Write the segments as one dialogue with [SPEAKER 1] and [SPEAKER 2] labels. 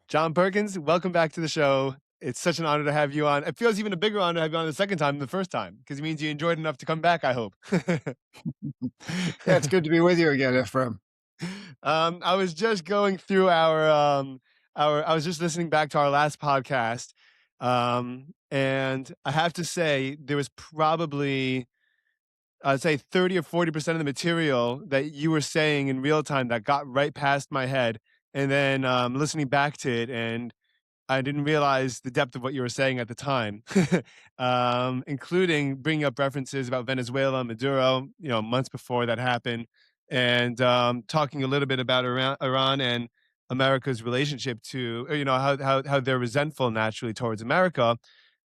[SPEAKER 1] John Perkins, welcome back to the show. It's such an honor to have you on. It feels even a bigger honor to have you on the second time than the first time because it means you enjoyed enough to come back, I hope.
[SPEAKER 2] Yeah, it's good to be with you again, Ephraim.
[SPEAKER 1] I was just going through I was just listening back to our last podcast. And I have to say there was probably I'd say 30 or 40% of the material that you were saying in real time that got right past my head. And then listening back to it, and I didn't realize the depth of what you were saying at the time, including bringing up references about Venezuela, Maduro, months before that happened, and talking a little bit about Iran and America's relationship to, how they're resentful naturally towards America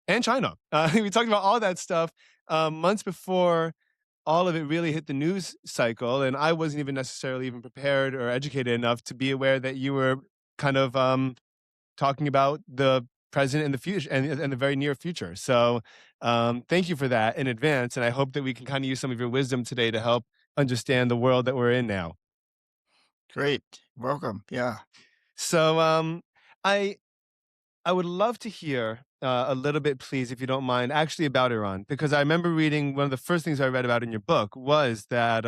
[SPEAKER 1] and China. We talked about all that stuff months before all of it really hit the news cycle, and I wasn't even necessarily even prepared or educated enough to be aware that you were kind of talking about the present and the future and the very near future. So thank you for that in advance. And I hope that we can kind of use some of your wisdom today to help understand the world that we're in now.
[SPEAKER 2] Great. Welcome. Yeah.
[SPEAKER 1] So I I would love to hear a little bit, please, if you don't mind, actually about Iran, because I remember reading one of the first things I read about in your book was that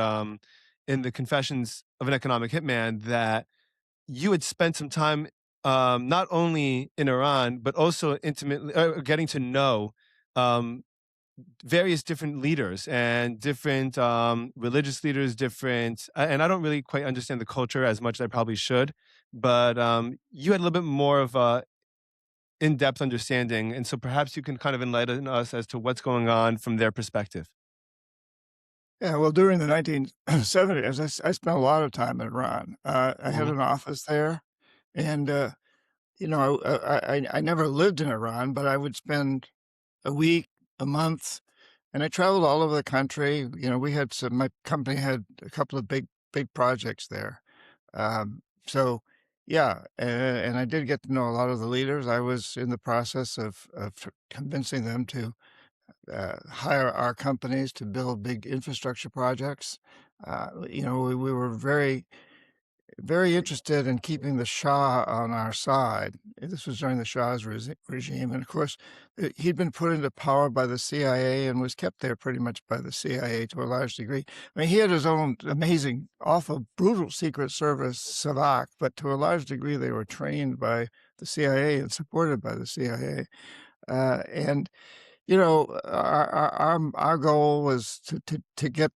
[SPEAKER 1] in the Confessions of an Economic Hitman that you had spent some time not only in Iran but also intimately getting to know um, various different leaders and different religious leaders, different, and I don't really quite understand the culture as much as I probably should, but you had a little bit more of a in-depth understanding, and so perhaps you can kind of enlighten us as to what's going on from their perspective.
[SPEAKER 2] Yeah. Well, during the 1970s, I spent a lot of time in Iran. I had
[SPEAKER 1] Mhm.
[SPEAKER 2] an office there, and I never lived in Iran, but I would spend a week, a month, and I traveled all over the country. We had my company had a couple of big projects there. So, yeah, and I did get to know a lot of the leaders. I was in the process of convincing them to hire our companies to build big infrastructure projects. We were very interested in keeping the Shah on our side. This was during the Shah's regime, and of course, he'd been put into power by the CIA and was kept there pretty much by the CIA to a large degree. I mean, he had his own amazing, awful, brutal Secret Service, SAVAK, but to a large degree, they were trained by the CIA and supported by the CIA. And our goal was to get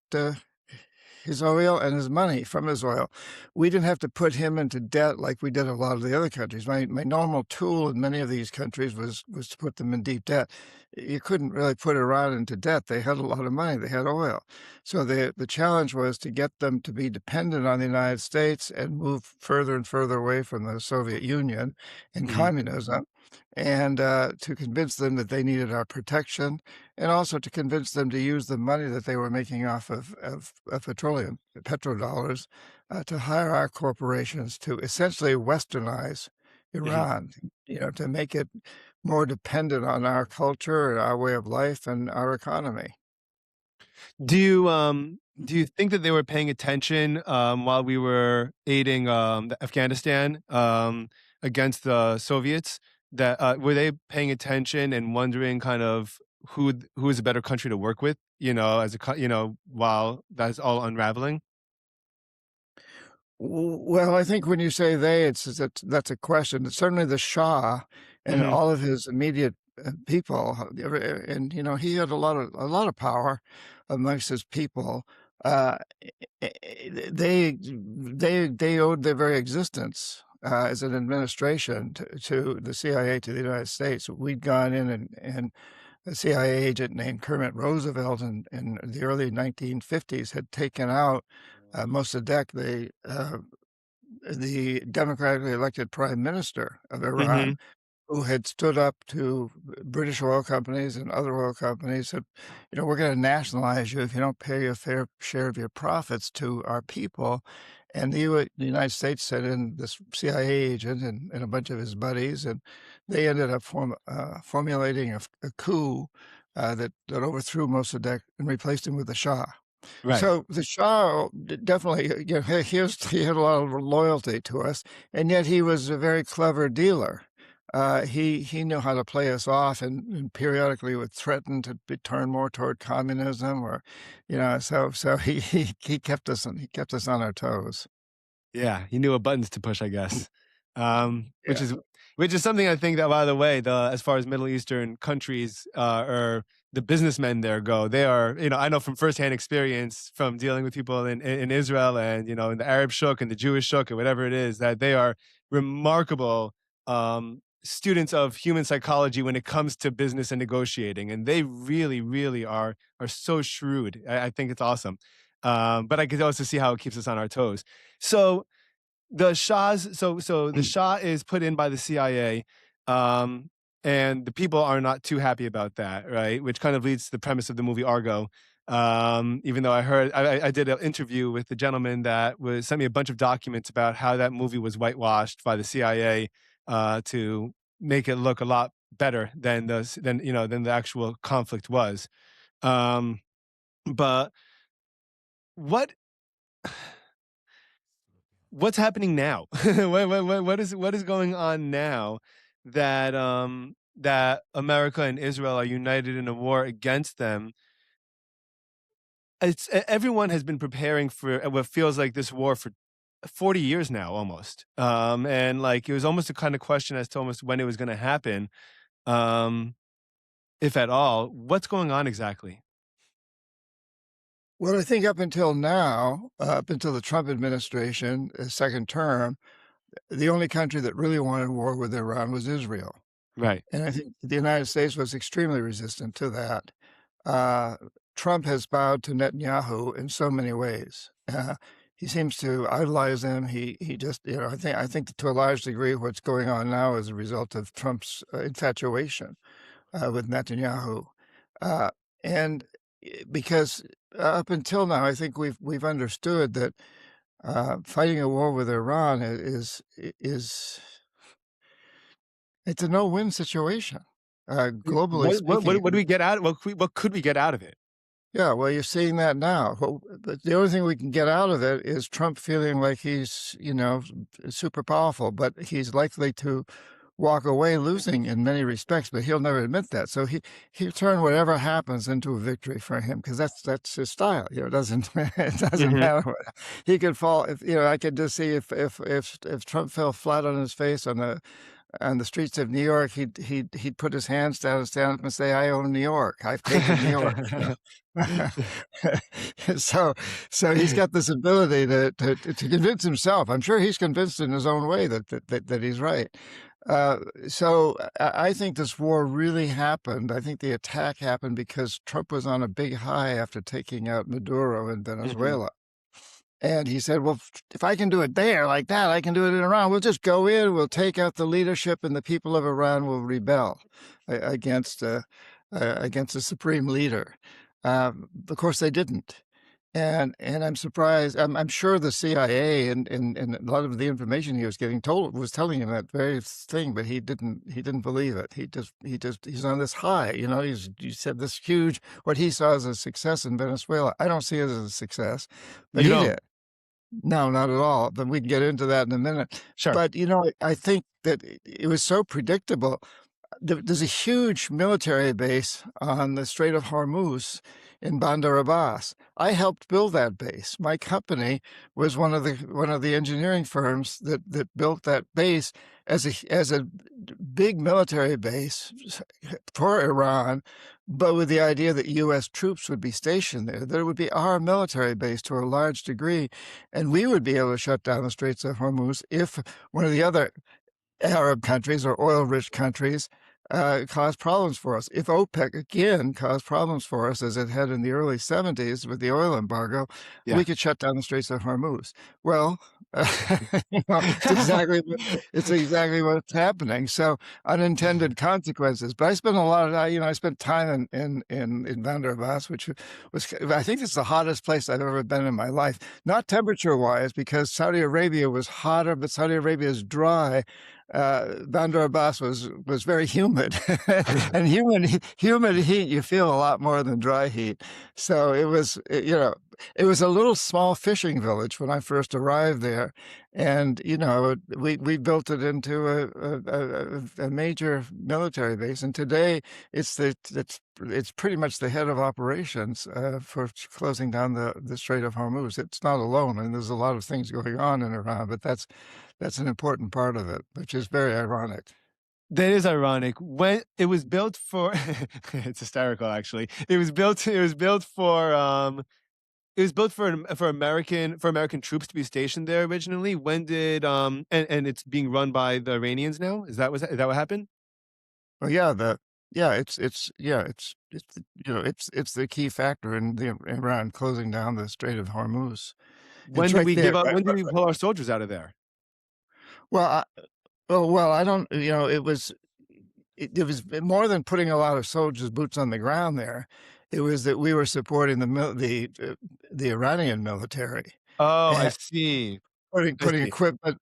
[SPEAKER 2] his oil and his money from his oil. We didn't have to put him into debt like we did a lot of the other countries. My normal tool in many of these countries was to put them in deep debt. You couldn't really put Iran into debt. They had a lot of money. They had oil. So the challenge was to get them to be dependent on the United States and move further and further away from the Soviet Union and
[SPEAKER 1] Mhm.
[SPEAKER 2] communism, and to convince them that they needed our protection, and also to convince them to use the money that they were making off of petroleum, petrodollars, to hire our corporations to essentially westernize
[SPEAKER 1] Mhm.
[SPEAKER 2] Iran, to make it more dependent on our culture and our way of life and our economy.
[SPEAKER 1] Do you think that they were paying attention while we were aiding Afghanistan against the Soviets? That were they paying attention and wondering kind of who is a better country to work with? As while that's all unraveling.
[SPEAKER 2] Well, I think when you say "they," that's a question. Certainly the Shah and
[SPEAKER 1] Hmm.
[SPEAKER 2] all of his immediate, people, and, he had a lot of power amongst his people. Uh, they owed their very existence, as an administration to the CIA, to the United States. We'd gone in and a CIA agent named Kermit Roosevelt in the early 1950s had taken out Mossadegh, the democratically elected prime minister of Iran,
[SPEAKER 1] Hmm.
[SPEAKER 2] who had stood up to British oil companies and other oil companies, said, "We're going to nationalize you if you don't pay a fair share of your profits to our people." And the United States sent in this CIA agent and a bunch of his buddies, and they ended up formulating a coup that overthrew Mossadegh and replaced him with the Shah.
[SPEAKER 1] Right.
[SPEAKER 2] So the Shah definitely, he had a lot of loyalty to us, and yet he was a very clever dealer. He knew how to play us off, and periodically would threaten to turn more toward communism, or, so he kept us on our toes.
[SPEAKER 1] Yeah, he knew what buttons to push, I guess.
[SPEAKER 2] Yeah.
[SPEAKER 1] Which is something I think that, by the way, the as far as Middle Eastern countries or the businessmen there go, they are, I know from firsthand experience from dealing with people in Israel and in the Arab shuk and the Jewish shuk or whatever it is, that they are remarkable students of human psychology when it comes to business and negotiating, and they really, really are so shrewd. I think it's awesome. But I could also see how it keeps us on our toes. So the Shah is put in by the CIA, um, and the people are not too happy about that, right? Which kind of leads to the premise of the movie Argo. Even though I did an interview with the gentleman that was sent me a bunch of documents about how that movie was whitewashed by the CIA to make it look a lot better than the actual conflict was. Um, but what what's happening now? What is going on now that America and Israel are united in a war against them? Everyone has been preparing for what feels like this war for 40 years now, almost. And like it was almost a kind of question as to almost when it was going to happen, um, if at all. What's going on exactly?
[SPEAKER 2] Well, I think up until now, up until the Trump administration, second term, the only country that really wanted war with Iran was Israel.
[SPEAKER 1] Right.
[SPEAKER 2] And I think the United States was extremely resistant to that. Uh, Trump has bowed to Netanyahu in so many ways. He seems to idolize him. He just, I think to a large degree, what's going on now is a result of Trump's infatuation with Netanyahu, uh, and because up until now, I think we've understood that fighting a war with Iran is it's a no-win situation, globally speaking.
[SPEAKER 1] What do we get out? What could we get out of it?
[SPEAKER 2] Yeah, well, you're seeing that now. Well, but the only thing we can get out of it is Trump feeling like he's, super powerful, but he's likely to walk away losing in many respects, but he'll never admit that. So he'll turn whatever happens into a victory for him, because that's his style. It doesn't it doesn't
[SPEAKER 1] Hmm.
[SPEAKER 2] matter what he could fall. If I could just see if Trump fell flat on his face on the streets of New York, he'd put his hands down and stand up and say, "I own New York. I've taken New York." So so he's got this ability to convince himself. I'm sure he's convinced in his own way that he's right. So I think this war really happened. I think the attack happened because Trump was on a big high after taking out Maduro in
[SPEAKER 1] Hmm.
[SPEAKER 2] Venezuela. And he said, well, if I can do it there like that, I can do it in Iran. We'll just go in, we'll take out the leadership, and the people of Iran will rebel against against the supreme leader. Of course, they didn't. And I'm surprised. I'm sure the CIA and a lot of the information he was getting told was telling him that very thing, but he didn't believe it. He's on this high. He said this huge, what he saw as a success in Venezuela. I don't see it as a success, but
[SPEAKER 1] You
[SPEAKER 2] he
[SPEAKER 1] don't?
[SPEAKER 2] did. No, not at all, but we can get into that in a minute.
[SPEAKER 1] Sure.
[SPEAKER 2] But, I think that it was so predictable. There's a huge military base on the Strait of Hormuz in Bandar Abbas. I helped build that base. My company was one of the engineering firms that built that base as a big military base for Iran, but with the idea that U.S. troops would be stationed there. That it would be our military base to a large degree, and we would be able to shut down the Straits of Hormuz if one of the other Arab countries or oil-rich countries cause problems for us. If OPEC again caused problems for us, as it had in the early 70s with the oil embargo,
[SPEAKER 1] Yeah.
[SPEAKER 2] we could shut down the Straits of Hormuz. Well, it's exactly what's happening. So unintended consequences. But I spent a lot of I spent time in Bandar Abbas, which was, I think it's the hottest place I've ever been in my life. Not temperature-wise, because Saudi Arabia was hotter, but Saudi Arabia is dry. Bandar Abbas was very humid, and humid heat, you feel a lot more than dry heat. So it was a little small fishing village when I first arrived there, and, we built it into a major military base, and today it's pretty much the head of operations, for closing down the Strait of Hormuz. It's not alone, and there's a lot of things going on in Iran, but that's an important part of it, which is very ironic.
[SPEAKER 1] That is ironic. When it was built for it's hysterical actually. It was built for American troops to be stationed there originally. When did and it's being run by the Iranians now? Is that what happened?
[SPEAKER 2] Well, yeah, it's the key factor in the Iran closing down the Strait of Hormuz. It's right there,
[SPEAKER 1] When did we pull our soldiers out of there?
[SPEAKER 2] well, I I don't it was more than putting a lot of soldiers' boots on the ground there. It was that we were supporting the Iranian military,
[SPEAKER 1] Oh, I
[SPEAKER 2] and
[SPEAKER 1] see. I
[SPEAKER 2] putting
[SPEAKER 1] see.
[SPEAKER 2] equipment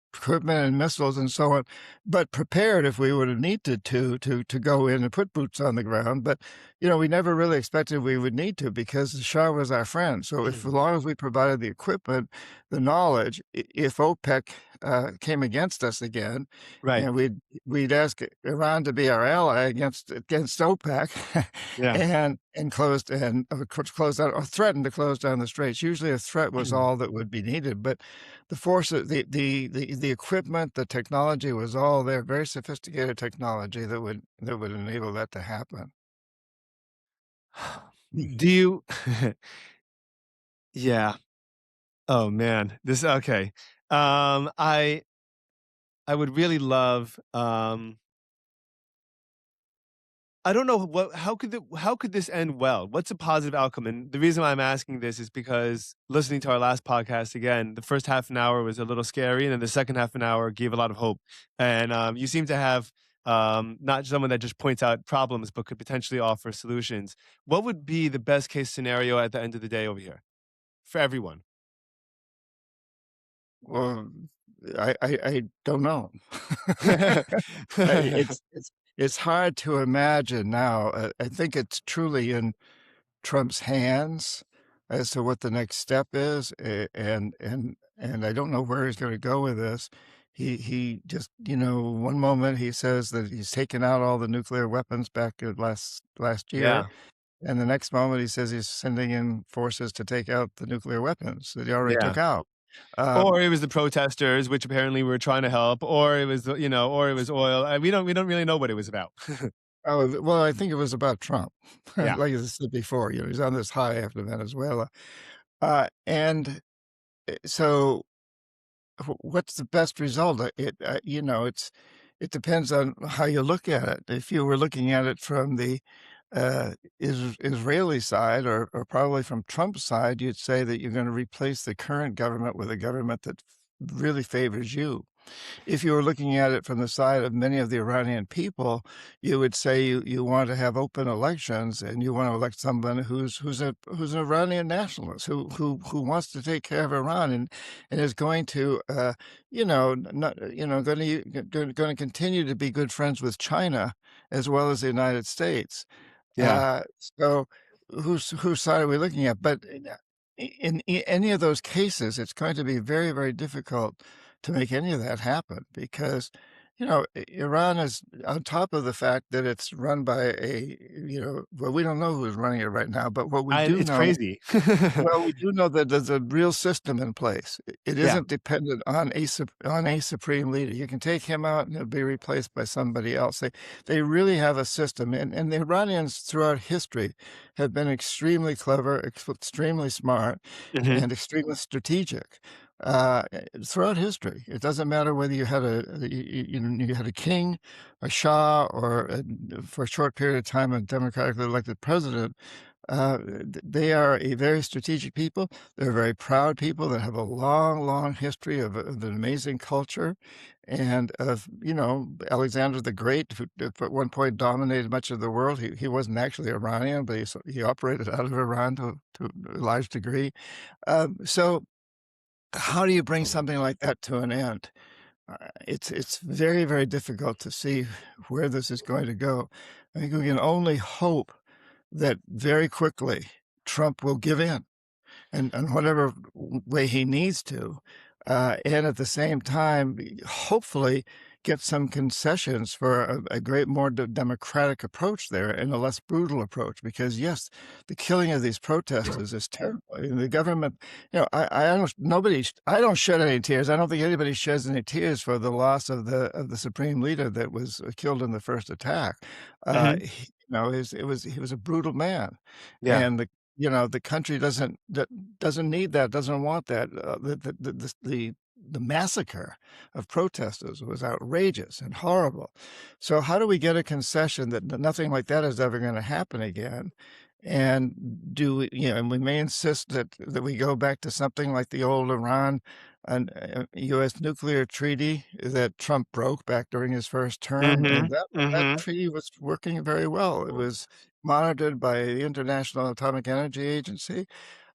[SPEAKER 2] and missiles and so on, but prepared if we would have needed to go in and put boots on the ground, but, we never really expected we would need to because the Shah was our friend, so if as long as we provided the equipment, the knowledge, if OPEC, came against us again,
[SPEAKER 1] Right.
[SPEAKER 2] and we'd ask Iran to be our ally against OPEC
[SPEAKER 1] Yeah.
[SPEAKER 2] and close down or threaten to close down the straits. Usually a threat was all that would be needed, but the forces, the equipment, the technology was all there, very sophisticated technology that would enable that to happen.
[SPEAKER 1] Do you Yeah. Oh, man. This okay. Um, I I would really love, I don't know how could this end well? What's a positive outcome? And the reason why I'm asking this is because listening to our last podcast again, the first half an hour was a little scary, and then the second half an hour gave a lot of hope. And you seem to have not someone that just points out problems, but could potentially offer solutions. What would be the best case scenario at the end of the day over here for everyone?
[SPEAKER 2] Well, I don't know. It's hard to imagine now. I think it's truly in Trump's hands as to what the next step is, and I don't know where he's gonna go with this. He just, one moment he says that he's taken out all the nuclear weapons back last year,
[SPEAKER 1] Yeah,
[SPEAKER 2] and the next moment he says he's sending in forces to take out the nuclear weapons that he already
[SPEAKER 1] yeah.
[SPEAKER 2] took out.
[SPEAKER 1] Or
[SPEAKER 2] Um,
[SPEAKER 1] it was the protesters, which apparently were trying to help, or it was or it was oil. We don't really know what it was about.
[SPEAKER 2] well, I think it was about Trump.
[SPEAKER 1] Yeah.
[SPEAKER 2] Like I said before, he's on this high after Venezuela. And so what's the best result? It depends on how you look at it. If you were looking at it from the Israeli side, or probably from Trump's side, you'd say that you're going to replace the current government with a government that really favors you. If you were looking at it from the side of many of the Iranian people, you would say you want to have open elections and you want to elect someone who's an Iranian nationalist who wants to take care of Iran and is going to not going to continue to be good friends with China as well as the United States.
[SPEAKER 1] Yeah.
[SPEAKER 2] So whose side are we looking at? But in any of those cases, it's going to be very, very difficult to make any of that happen because, Iran is on top of the fact that it's run by well, we don't know who's running it right now, but what we
[SPEAKER 1] I
[SPEAKER 2] do
[SPEAKER 1] It's
[SPEAKER 2] know
[SPEAKER 1] crazy.
[SPEAKER 2] well, we do know that there's a real system in place. It
[SPEAKER 1] Yeah.
[SPEAKER 2] isn't dependent on a supreme leader. You can take him out and he'll be replaced by somebody else. They really have a system, and the Iranians throughout history have been extremely clever, extremely smart,
[SPEAKER 1] Mhm.
[SPEAKER 2] and extremely strategic. Uh, Throughout history, it doesn't matter whether you had you had a king, a shah, or for a short period of time a democratically elected president. They are a very strategic people. They're very proud people that have a long, long history of an amazing culture and of, Alexander the Great, who at one point dominated much of the world. He wasn't actually Iranian, but he operated out of Iran to a large degree. So how do you bring something like that to an end? It's very, very difficult to see where this is going to go. I think we can only hope that very quickly Trump will give in and whatever way he needs to, and at the same time, hopefully get some concessions for a great more democratic approach there and a less brutal approach. Because yes, the killing of these protesters is terrible. I mean, the government, I don't shed any tears. I don't think anybody sheds any tears for the loss of the supreme leader that was killed in the first attack.
[SPEAKER 1] Mhm.
[SPEAKER 2] He was a brutal man,
[SPEAKER 1] Yeah.
[SPEAKER 2] and the country doesn't need that, doesn't want that. The massacre of protesters was outrageous and horrible. So how do we get a concession that nothing like that is ever gonna happen again? And and we may insist that we go back to something like the old Iran and US nuclear treaty that Trump broke back during his first term, and
[SPEAKER 1] Mhm.
[SPEAKER 2] that
[SPEAKER 1] Mhm.
[SPEAKER 2] treaty was working very well. It was monitored by the International Atomic Energy Agency.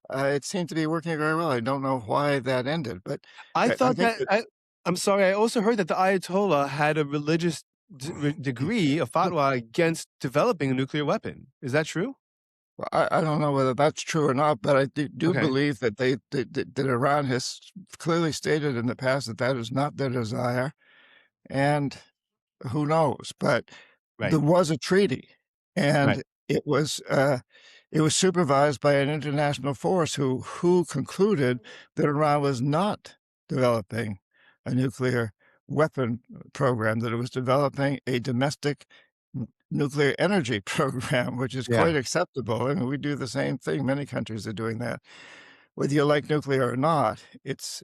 [SPEAKER 2] It seemed to be working very well. I don't know why that ended, but
[SPEAKER 1] I
[SPEAKER 2] I
[SPEAKER 1] thought
[SPEAKER 2] think
[SPEAKER 1] that
[SPEAKER 2] that
[SPEAKER 1] I'm sorry, I also heard that the Ayatollah had a religious degree, a fatwa against developing a nuclear weapon. Is that true?
[SPEAKER 2] well, I don't know whether that's true or not, but I do
[SPEAKER 1] Okay.
[SPEAKER 2] believe that that Iran has clearly stated in the past that that is not their desire, and who knows? But
[SPEAKER 1] Right.
[SPEAKER 2] there was a treaty,
[SPEAKER 1] Right.
[SPEAKER 2] and it was supervised by an international force who concluded that Iran was not developing a nuclear weapon program, that it was developing a domestic nuclear energy program, which is
[SPEAKER 1] Yeah.
[SPEAKER 2] quite acceptable. I mean, we do the same thing. Many countries are doing that. Whether you like nuclear or not, it's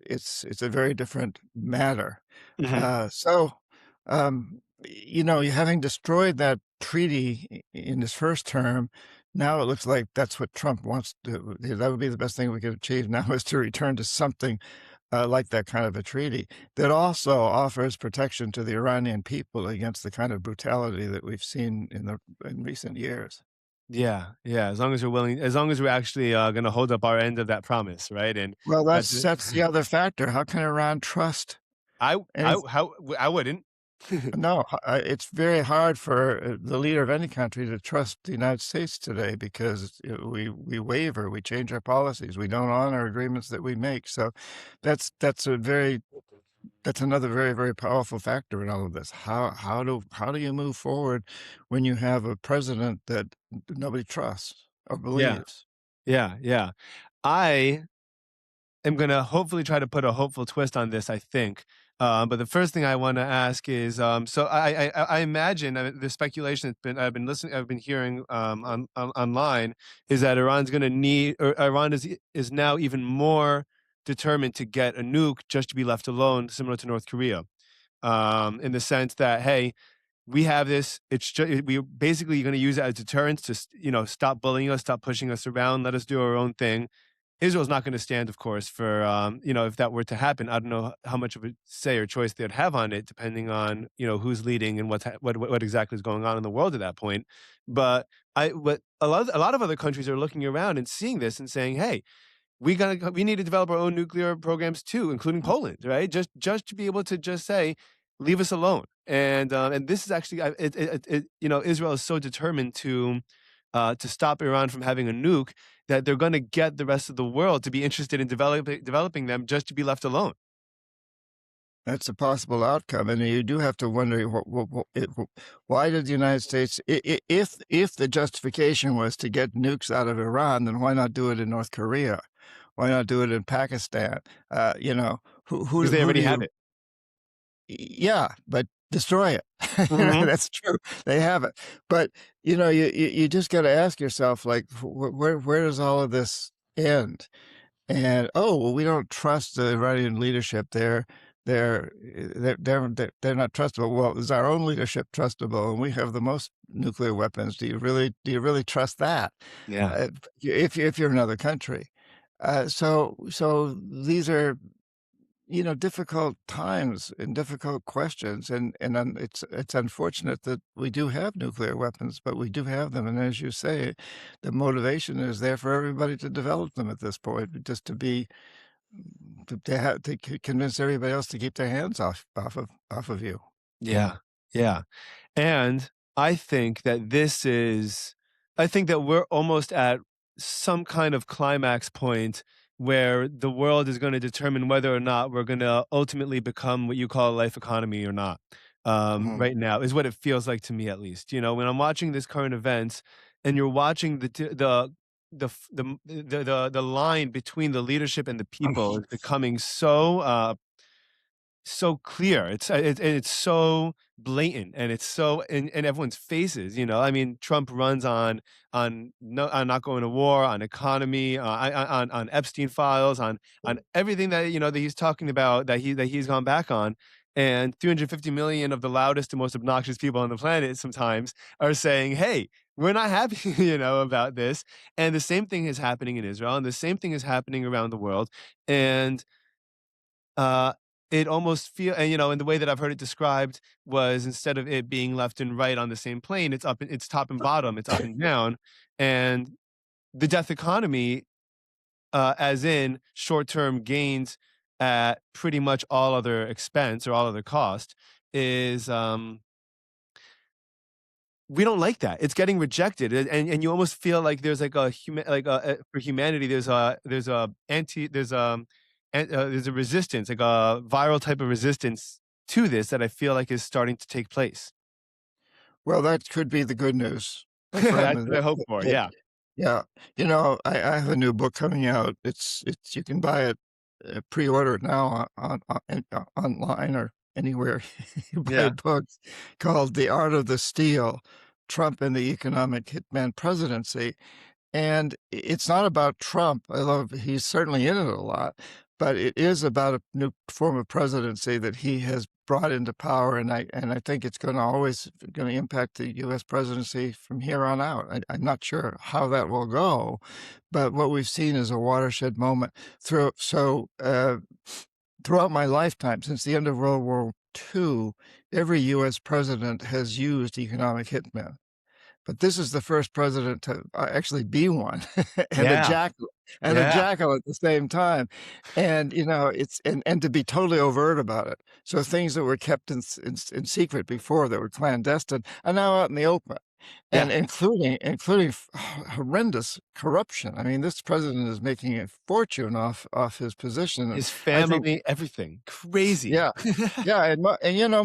[SPEAKER 2] a very different matter.
[SPEAKER 1] Mhm.
[SPEAKER 2] So, having destroyed that treaty in his first term, now it looks like that's what Trump wants to. That would be the best thing we could achieve now is to return to something like that kind of a treaty that also offers protection to the Iranian people against the kind of brutality that we've seen in recent years.
[SPEAKER 1] Yeah, yeah, as long as we're actually, gonna hold up our end of that promise, right? And
[SPEAKER 2] Well,
[SPEAKER 1] that's
[SPEAKER 2] that's the other factor. How can Iran trust any
[SPEAKER 1] I wouldn't.
[SPEAKER 2] No, it's very hard for the leader of any country to trust the United States today because we waver, we change our policies, we don't honor agreements that we make. So that's a very that's another very, very powerful factor in all of this. How do you move forward when you have a president that nobody trusts or
[SPEAKER 1] Yeah,
[SPEAKER 2] believes?
[SPEAKER 1] yeah, yeah. I am gonna hopefully try to put a hopeful twist on this, I think. But the first thing I wanna ask is, so I imagine, the speculation that's been I've been hearing, online is that Iran is now even more determined to get a nuke just to be left alone, similar to North Korea. In the sense that, "Hey, we have this. We basically going to use it as deterrence to stop bullying us, stop pushing us around, let us do our own thing." Israel's not going to stand, of course, for if that were to happen. I don't know how much of a say or choice they'd have on it, depending on who's leading and what exactly is going on in the world at that point. But what a lot of other countries are looking around and seeing this and saying, "Hey, we need to develop our own nuclear programs too, including Poland, right? Just to be able to just say, leave us alone." And this is actually Israel is so determined to stop Iran from having a nuke that they're going to get the rest of the world to be interested in developing them just to be left alone.
[SPEAKER 2] That's a possible outcome, and you do have to wonder why did the United States, if the justification was to get nukes out of Iran, then why not do it in North Korea? Why not do it in Pakistan?
[SPEAKER 1] Because they
[SPEAKER 2] Who do
[SPEAKER 1] already have
[SPEAKER 2] you?
[SPEAKER 1] it.
[SPEAKER 2] Yeah, but destroy it.
[SPEAKER 1] Hmm.
[SPEAKER 2] That's true. They have it, but you just got to ask yourself, like, where does all of this end? And, "Oh, well, we don't trust the Iranian leadership. They're not trustable." Well, is our own leadership trustable? And we have the most nuclear weapons. Do you really trust that,
[SPEAKER 1] Yeah.
[SPEAKER 2] uh, if you're another country? So these are, difficult times and difficult questions, and it's unfortunate that we do have nuclear weapons, but we do have them, and as you say, the motivation is there for everybody to develop them at this point, just to be to convince everybody else to keep their hands off of you.
[SPEAKER 1] Yeah. Yeah. And I think that I think that we're almost at some kind of climax point where the world is going to determine whether or not we're going to ultimately become what you call a life economy or not.
[SPEAKER 2] Mhm.
[SPEAKER 1] Right now is what it feels like to me, at least. You know, when I'm watching this current events, and you're watching the line between the leadership and the people is becoming so clear. It's so blatant, and it's so in everyone's faces, you know? I mean, Trump runs on not going to war, on economy, on Epstein files, on everything that, you know, that he's talking about, that he's gone back on, and 350 million of the loudest and most obnoxious people on the planet sometimes are saying, "Hey, we're not happy," you know, about this, and the same thing is happening in Israel, and the same thing is happening around the world, and uh, it almost feel and, you know, and the way that I've heard it described was, instead of it being left and right on the same plane, it's top and bottom, it's up and down, and the death economy, as in short-term gains at pretty much all other expense or all other cost, is, we don't like that. It's getting rejected, and you almost feel like there's like a human like for humanity, there's a resistance, like a viral type of resistance to this that I feel like is starting to take place.
[SPEAKER 2] Well, that could be the good news, my friend.
[SPEAKER 1] That's what I hope for. Yeah,
[SPEAKER 2] Yeah, I have a new book coming out. It's you can buy it, pre-order it now online or anywhere you buy
[SPEAKER 1] yeah,
[SPEAKER 2] books, called "The Art of the Steal: Trump and the Economic Hitman Presidency." And it's not about Trump, although he's certainly in it a lot, but it is about a new form of presidency that he has brought into power, and I think it's gonna impact the US presidency from here on out. I'm not sure how that will go, but what we've seen is a watershed moment throughout my lifetime, since the end of World War II, every US president has used economic hitmen. But this is the first president to, actually be one, and a
[SPEAKER 1] yeah,
[SPEAKER 2] jackal
[SPEAKER 1] yeah,
[SPEAKER 2] at the same time, and, it's and to be totally overt about it. So things that were kept in secret before, that were clandestine, are now out in the open, and
[SPEAKER 1] yeah.
[SPEAKER 2] including horrendous corruption. I mean, this president is making a fortune off his position, and
[SPEAKER 1] His
[SPEAKER 2] I think
[SPEAKER 1] family, everything, crazy.
[SPEAKER 2] yeah. Yeah, and,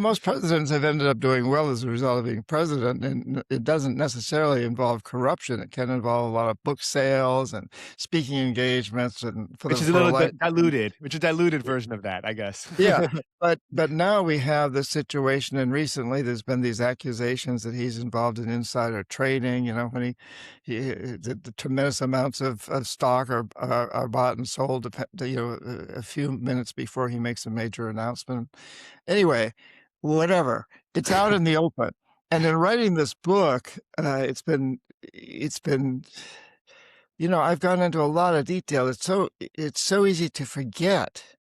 [SPEAKER 2] most presidents have ended up doing well as a result of being president, and it doesn't necessarily involve corruption. It can involve a lot of book sales and speaking engagements and
[SPEAKER 1] Which is a
[SPEAKER 2] for a
[SPEAKER 1] little
[SPEAKER 2] life.
[SPEAKER 1] bit diluted, which is a diluted version of that, I guess.
[SPEAKER 2] Yeah, but now we have this situation, and recently there's been these accusations that he's involved in insider trading, when the tremendous amounts of stock are bought and sold, a few minutes before he makes a major announcement. Anyway, whatever. It's out in the open. And in writing this book, it's been I've gone into a lot of detail. It's so easy to forget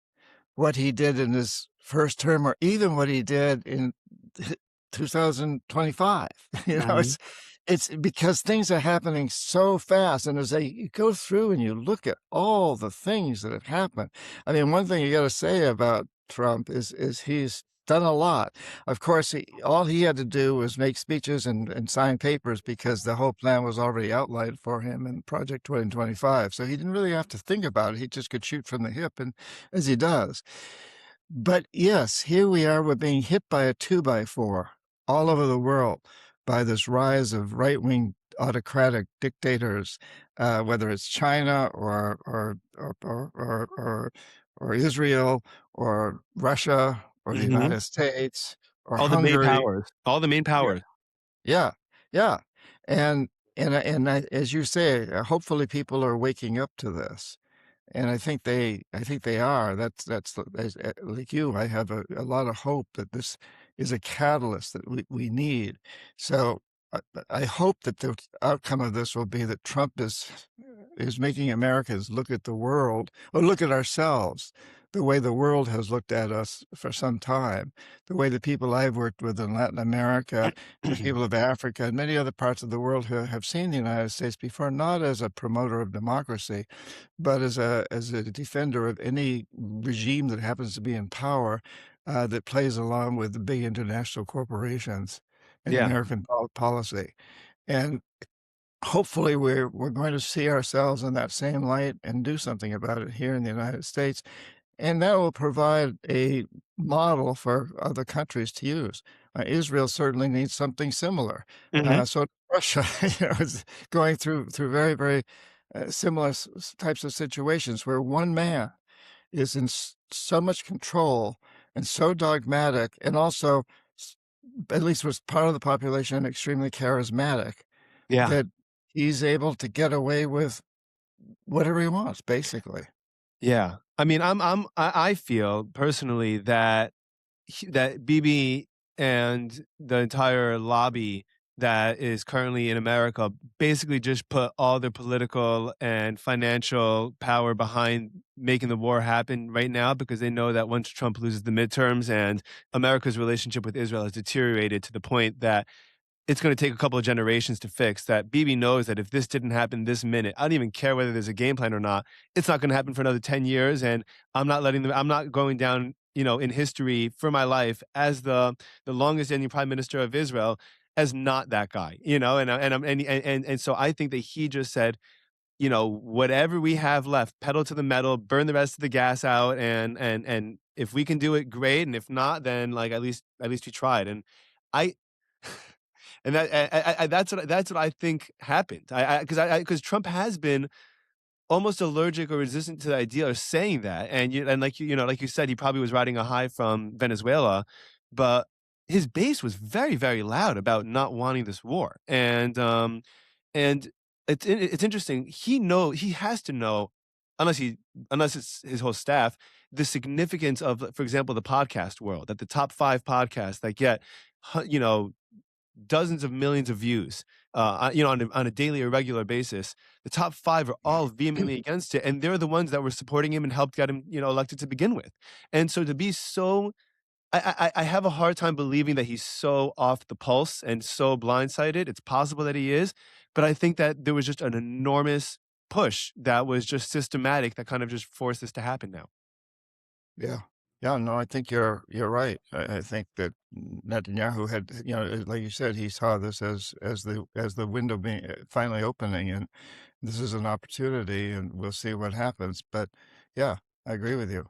[SPEAKER 2] what he did in his first term, or even what he did in 2025.
[SPEAKER 1] Mhm.
[SPEAKER 2] It's because things are happening so fast, and as you go through and you look at all the things that have happened, I mean, one thing you gotta say about Trump is he's done a lot. Of course, all he had to do was make speeches and sign papers, because the whole plan was already outlined for him in Project 2025, so he didn't really have to think about it. He just could shoot from the hip, and as he does. But yes, here we are, we're being hit by a 2 by 4 all over the world by this rise of right-wing autocratic dictators, whether it's China or Israel or Russia or the
[SPEAKER 1] Mhm.
[SPEAKER 2] United States or
[SPEAKER 1] All the main
[SPEAKER 2] Hungary.
[SPEAKER 1] powers, all the main
[SPEAKER 2] Yeah.
[SPEAKER 1] powers.
[SPEAKER 2] Yeah, yeah, and as you say, hopefully people are waking up to this. And I think they are. That's the like you, I have a lot of hope that this is a catalyst that we need. So, I hope that the outcome of this will be that Trump is making Americans look at the world, or look at ourselves the way the world has looked at us for some time, the way the people I've worked with in Latin America, the people of Africa, and many other parts of the world who have seen the United States before, not as a promoter of democracy, but as a defender of any regime that happens to be in power, that plays along with the big international corporations and
[SPEAKER 1] Yeah.
[SPEAKER 2] American policy. And hopefully we're going to see ourselves in that same light and do something about it here in the United States, and that will provide a model for other countries to use. Israel certainly needs something similar.
[SPEAKER 1] Mhm.
[SPEAKER 2] So Russia, is going through very, very, similar types of situations where one man is in so much control and so dogmatic, and also, s at least was part of the population, extremely charismatic,
[SPEAKER 1] Yeah.
[SPEAKER 2] that he's able to get away with whatever he wants, basically.
[SPEAKER 1] Yeah. I mean, I feel personally that that Bibi and the entire lobby that is currently in America basically just put all their political and financial power behind making the war happen right now because they know that once Trump loses the midterms and America's relationship with Israel has deteriorated to the point that it's gonna take a couple of generations to fix, that Bibi knows that if this didn't happen this minute, I don't even care whether there's a game plan or not, it's not gonna happen for another 10 years, and I'm not going down, in history for my life as the longest standing prime minister of Israel as not that guy, and I'm and so I think that he just said, "Whatever we have left, pedal to the metal, burn the rest of the gas out, and if we can do it, great, and if not, then, like, at least we tried," and I and that's what I think happened. Because Trump has been almost allergic or resistant to the idea of saying that, and like you said, he probably was riding a high from Venezuela, but his base was very, very loud about not wanting this war, and it's interesting. He has to know, unless he unless it's his whole staff, the significance of, for example, the podcast world. That the top 5 podcasts that get, hu you know, dozens of millions of views, on a daily or regular basis. The top 5 are all vehemently against it, and they're the ones that were supporting him and helped get him, elected to begin with. And so to be so I have a hard time believing that he's so off the pulse and so blindsided. It's possible that he is, but I think that there was just an enormous push that was just systematic that kind of just forced this to happen now.
[SPEAKER 2] Yeah. Yeah, no, I think you're right. I think that Netanyahu had, like you said, he saw this as the window being finally opening, and this is an opportunity, and we'll see what happens. But yeah, I agree with you.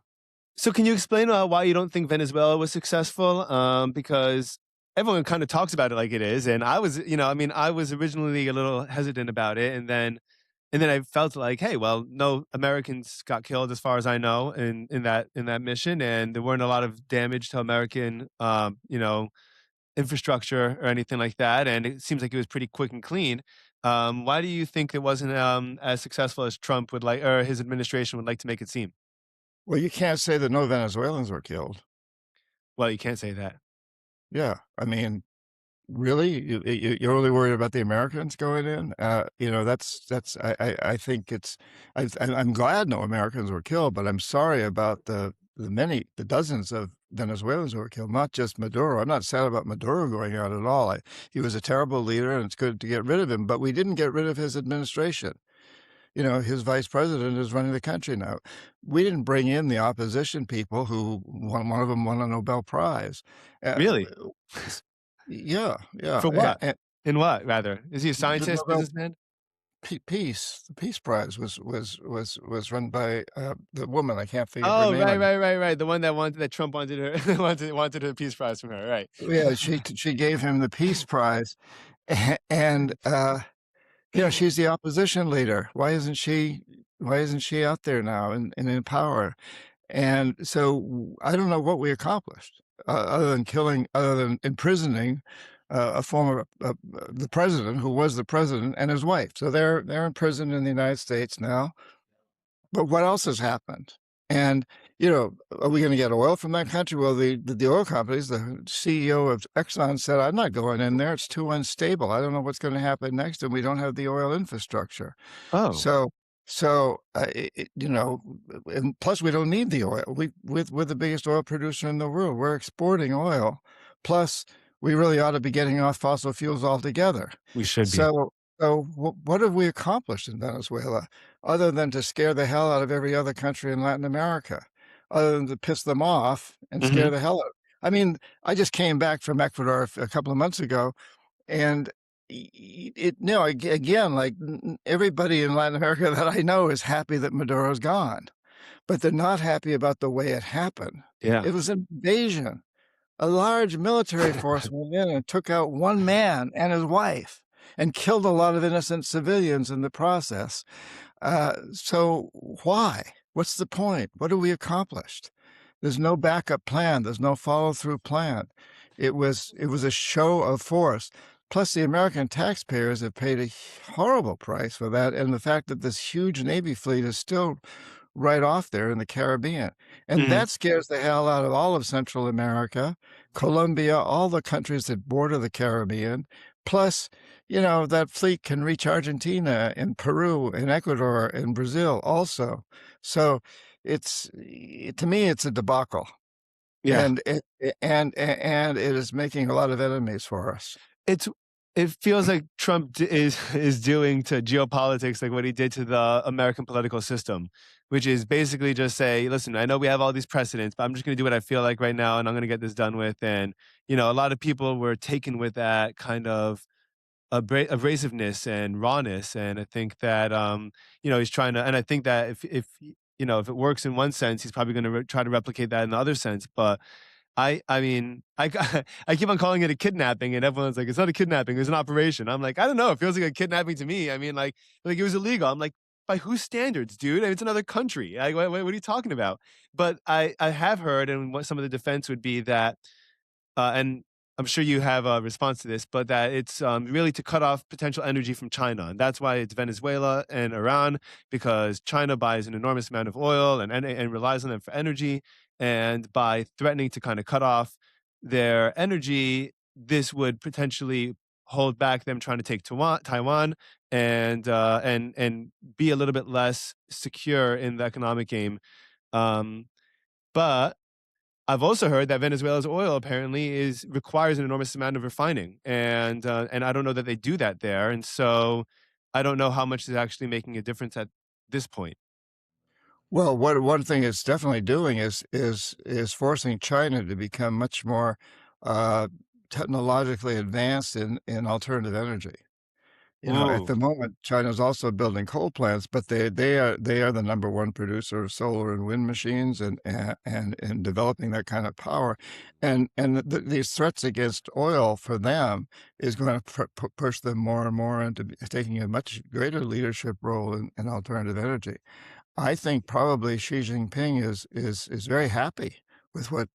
[SPEAKER 1] So can you explain, why you don't think Venezuela was successful? Because everyone kind of talks about it like it is, and I was originally a little hesitant about it, and then I felt like, hey, well, no Americans got killed as far as I know in that mission, and there weren't a lot of damage to American, infrastructure or anything like that, and it seems like it was pretty quick and clean. Why do you think it wasn't, as successful as Trump would like, or his administration would like to make it seem?
[SPEAKER 2] Well, you can't say that no Venezuelans were killed.
[SPEAKER 1] Well, you can't say that.
[SPEAKER 2] Yeah, I mean, really? You're only worried about the Americans going in? That's I think it's I'm glad no Americans were killed, but I'm sorry about the dozens of Venezuelans who were killed, not just Maduro. I'm not sad about Maduro going out at all. He was a terrible leader, and it's good to get rid of him, but we didn't get rid of his administration. His vice president is running the country now. We didn't bring in the opposition people who one of them won a Nobel Prize. Uh,
[SPEAKER 1] Really?
[SPEAKER 2] yeah, yeah,
[SPEAKER 1] For what?
[SPEAKER 2] and
[SPEAKER 1] In what, rather? Is he a
[SPEAKER 2] the
[SPEAKER 1] scientist,
[SPEAKER 2] Nobel
[SPEAKER 1] businessman?
[SPEAKER 2] the Peace Prize was run by, the woman, I can't think of her
[SPEAKER 1] Oh,
[SPEAKER 2] name.
[SPEAKER 1] right, right, right, right. The one that Trump wanted her wanted a peace prize from her, right.
[SPEAKER 2] Yeah, she gave him the Peace Prize, and, she's the opposition leader. Why isn't she out there now and in power? And so I don't know what we accomplished, other than imprisoning a former the president who was the president and his wife. So they're in prison in the United States now. But what else has happened? And are we going to get oil from that country? Well, the oil companies, the CEO of Exxon said, "I'm not going in there. It's too unstable. I don't know what's going to happen next, and we don't have the oil infrastructure."
[SPEAKER 1] Oh.
[SPEAKER 2] So. So, and plus we don't need the oil. We're the biggest oil producer in the world. We're exporting oil. Plus, we really ought to be getting off fossil fuels altogether.
[SPEAKER 1] We should be.
[SPEAKER 2] So, what have we accomplished in Venezuela other than to scare the hell out of every other country in Latin America, other than to piss them off and scare
[SPEAKER 1] Mhm.
[SPEAKER 2] the hell out? I mean, I just came back from Ecuador a couple of months ago, and again, like everybody in Latin America that I know is happy that Maduro's gone, but they're not happy about the way it happened.
[SPEAKER 1] Yeah.
[SPEAKER 2] It was an invasion. A large military force went in and took out one man and his wife and killed a lot of innocent civilians in the process. So why? What's the point? What have we accomplished? There's no backup plan. There's no follow through plan. It was a show of force. Plus, the American taxpayers have paid a horrible price for that, and the fact that this huge Navy fleet is still right off there in the Caribbean, and
[SPEAKER 1] Mhm.
[SPEAKER 2] that scares the hell out of all of Central America, Colombia, all the countries that border the Caribbean. Plus, that fleet can reach Argentina and Peru and Ecuador and Brazil also. So to me, it's a debacle,
[SPEAKER 1] Yeah.
[SPEAKER 2] and and it is making a lot of enemies for us.
[SPEAKER 1] It's it feels like Trump is doing to geopolitics like what he did to the American political system, which is basically just say, "Listen, I know we have all these precedents, but I'm just gonna do what I feel like right now, and I'm gonna get this done with." And, a lot of people were taken with that kind of abrasiveness and rawness, and I think that, he's trying to and I think that if it works in one sense, he's probably gonna try to replicate that in the other sense, but I mean, I keep on calling it a kidnapping, and everyone's like, "It's not a kidnapping, it's an operation." I'm like, "I don't know, it feels like a kidnapping to me." I mean, like it was illegal. I'm like, "By whose standards, dude? It's another country. Like, what are you talking about?" But I have heard, and what some of the defense would be that and I'm sure you have a response to this, but that it's really to cut off potential energy from China. And that's why it's Venezuela and Iran, because China buys an enormous amount of oil and relies on them for energy. And by threatening to kind of cut off their energy, this would potentially hold back them trying to take Taiwan and be a little bit less secure in the economic game. Um, but I've also heard that Venezuela's oil apparently is requires an enormous amount of refining, and I don't know that they do that there, and so I don't know how much is actually making a difference at this point.
[SPEAKER 2] Well, what one thing it's definitely doing is forcing China to become much more uh, technologically advanced in alternative energy. At
[SPEAKER 1] Ooh,
[SPEAKER 2] the moment, China's also building coal plants, but they are the number one producer of solar and wind machines and developing that kind of power, and these threats against oil for them is going to push them more and more into taking a much greater leadership role in alternative energy. I think probably Xi Jinping is very happy with what,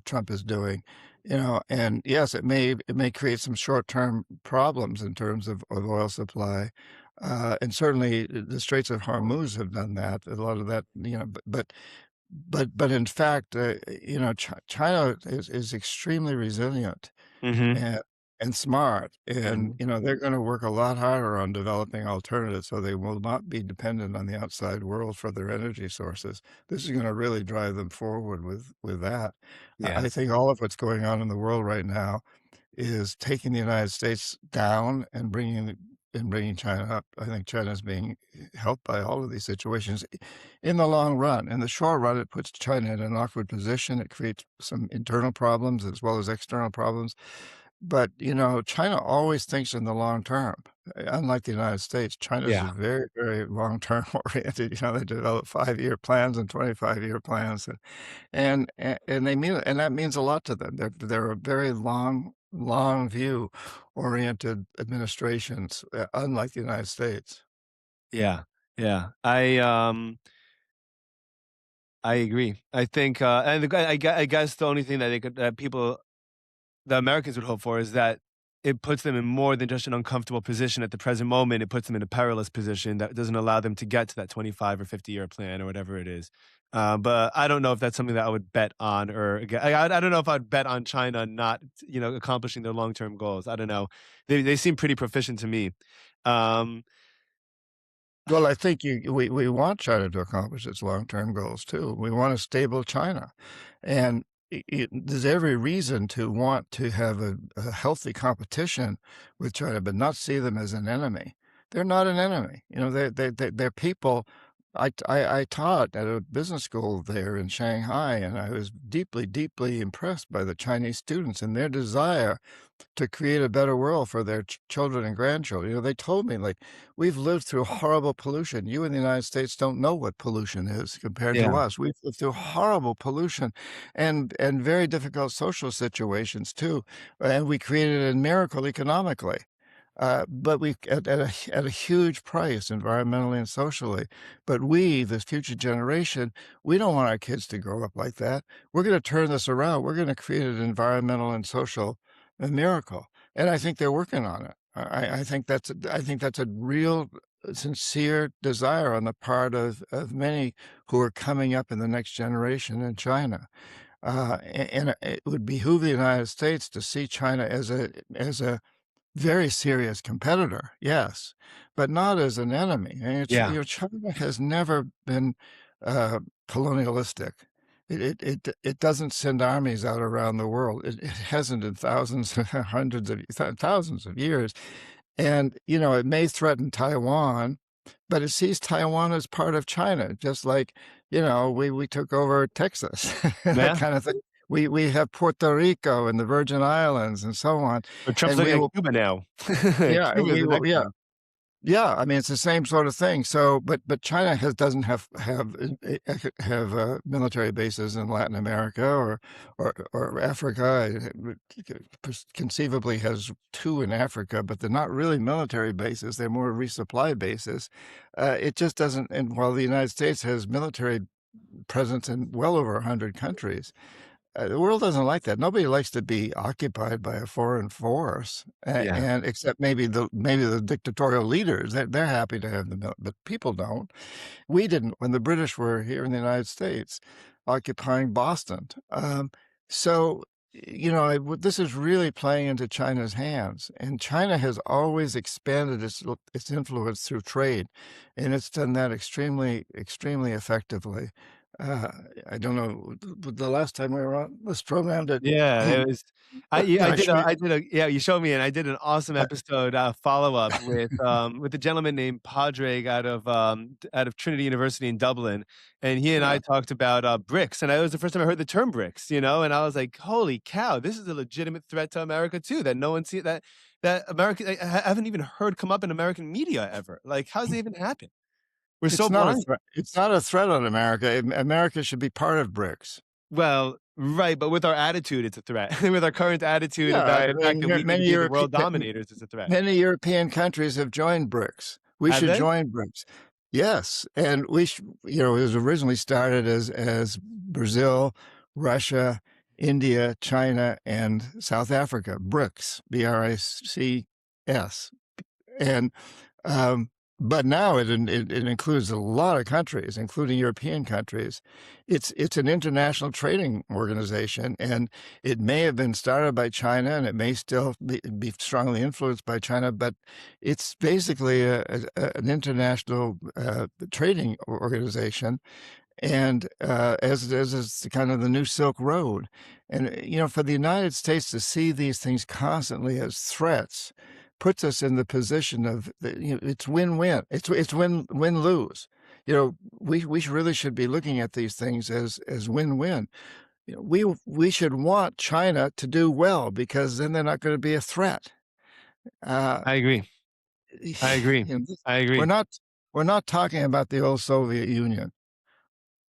[SPEAKER 2] Trump is doing, and yes, it may create some short-term problems in terms of oil supply, and certainly the Straits of Hormuz have done that, a lot of that, but in fact, China is extremely resilient
[SPEAKER 1] mhm,
[SPEAKER 2] and smart, and,
[SPEAKER 1] mhm,
[SPEAKER 2] they're gonna work a lot harder on developing alternatives so they will not be dependent on the outside world for their energy sources. This is gonna really drive them forward with that. I
[SPEAKER 1] yeah,
[SPEAKER 2] think all of what's going on in the world right now is taking the United States down and bringing China up. I think China is being helped by all of these situations in the long run. In the short run, it puts China in an awkward position. It creates some internal problems as well as external problems. But, China always thinks in the long term. Unlike the United States, China's
[SPEAKER 1] yeah,
[SPEAKER 2] very, very long-term oriented. They develop 5-year plans and 25-year plans, and they mean it, and that means a lot to them. They're a very long view oriented administrations, unlike the United States.
[SPEAKER 1] yeah, yeah. I agree. I think, and I guess the only thing that they could that people the Americans would hope for is that it puts them in more than just an uncomfortable position at the present moment. It puts them in a perilous position that doesn't allow them to get to that 25 or 50-year plan or whatever it is. But I don't know if that's something that I would bet on or I don't know if I'd bet on China not, accomplishing their long-term goals. I don't know. They seem pretty proficient to me. Um,
[SPEAKER 2] Well, I think we want China to accomplish its long-term goals too. We want a stable China, and there's every reason to want to have a healthy competition with China, but not see them as an enemy. They're not an enemy. You know, they're people. I taught at a business school there in Shanghai, and I was deeply, deeply impressed by the Chinese students and their desire to create a better world for their children and grandchildren. You know, they told me, like, we've lived through horrible pollution. You in the United States don't know what pollution is compared to
[SPEAKER 1] Yeah,
[SPEAKER 2] us. We've lived through horrible pollution and very difficult social situations too. And we created a miracle economically. But we at a huge price environmentally and socially. But we, the future generation, we don't want our kids to grow up like that. We're going to turn this around. We're going to create an environmental and social miracle, and I think they're working on it. I think that's a real sincere desire on the part of many who are coming up in the next generation in China. And it would behoove the United States to see China as a very serious competitor, yes, but not as an enemy. And
[SPEAKER 1] yeah,
[SPEAKER 2] you know, China has never been colonialistic. It doesn't send armies out around the world. It hasn't in thousands, hundreds of thousands of years. And you know, it may threaten Taiwan, but it sees Taiwan as part of China, just like, you know, we took over Texas, that
[SPEAKER 1] yeah.
[SPEAKER 2] kind of thing. We have Puerto Rico and the Virgin Islands and so on,
[SPEAKER 1] But Trump's
[SPEAKER 2] and
[SPEAKER 1] looking
[SPEAKER 2] we
[SPEAKER 1] at
[SPEAKER 2] will
[SPEAKER 1] Cuba now.
[SPEAKER 2] yeah, and
[SPEAKER 1] Cuba is
[SPEAKER 2] we
[SPEAKER 1] the
[SPEAKER 2] will
[SPEAKER 1] next
[SPEAKER 2] yeah.
[SPEAKER 1] one.
[SPEAKER 2] Yeah, I mean, it's the same sort of thing. So, but China doesn't have military bases in Latin America or Africa. It conceivably has two in Africa, but they're not really military bases. They're more resupply bases. It just doesn't. And while the United States has military presence in well over 100 countries, the world doesn't like that. Nobody likes to be occupied by a foreign force,
[SPEAKER 1] Yeah,
[SPEAKER 2] and except maybe the dictatorial leaders. They're happy to have but people don't. We didn't when the British were here in the United States, occupying Boston. So you know, this is really playing into China's hands, and China has always expanded its influence through trade, and it's done that extremely, extremely effectively. Uh, I don't know, the last time we were on this program that
[SPEAKER 1] yeah, it was
[SPEAKER 2] did I show you?
[SPEAKER 1] I did a yeah, you showed me, and I did an awesome
[SPEAKER 2] Uh,
[SPEAKER 1] episode, follow-up with a gentleman named Padraig out of Trinity University in Dublin, and he and I
[SPEAKER 2] yeah,
[SPEAKER 1] talked about, BRICS, and it was the first time I heard the term BRICS, you know, and I was like, "Holy cow, this is a legitimate threat to America too, that no one see that America I haven't even heard come up in American media ever. Like, how's it even happen? We're so
[SPEAKER 2] it's not a
[SPEAKER 1] blind."
[SPEAKER 2] threat. It's not a threat on America. America should be part of BRICS.
[SPEAKER 1] Well, right, but with our attitude, it's a threat. With our current attitude
[SPEAKER 2] Yeah,
[SPEAKER 1] about the fact that we need to be the world dominators, it's a threat.
[SPEAKER 2] many European countries have joined BRICS. We
[SPEAKER 1] Have
[SPEAKER 2] should
[SPEAKER 1] they?
[SPEAKER 2] join BRICS. Yes, and you know, it was originally started as Brazil, Russia, India, China, and South Africa. BRICS, BRICS, and um, but now it includes a lot of countries, including European countries. It's an international trading organization, and it may have been started by China, and it may still be strongly influenced by China, but it's basically an international trading organization, and as is kind of the new Silk Road. And you know, for the United States to see these things constantly as threats puts us in the position of you know, it's win-win. It's win-lose. You know, we really should be looking at these things as win-win. You know, we should want China to do well because then they're not going to be a threat. Uh,
[SPEAKER 1] I agree. I agree.
[SPEAKER 2] you know,
[SPEAKER 1] I
[SPEAKER 2] we're
[SPEAKER 1] agree.
[SPEAKER 2] not we're not talking about the old Soviet Union.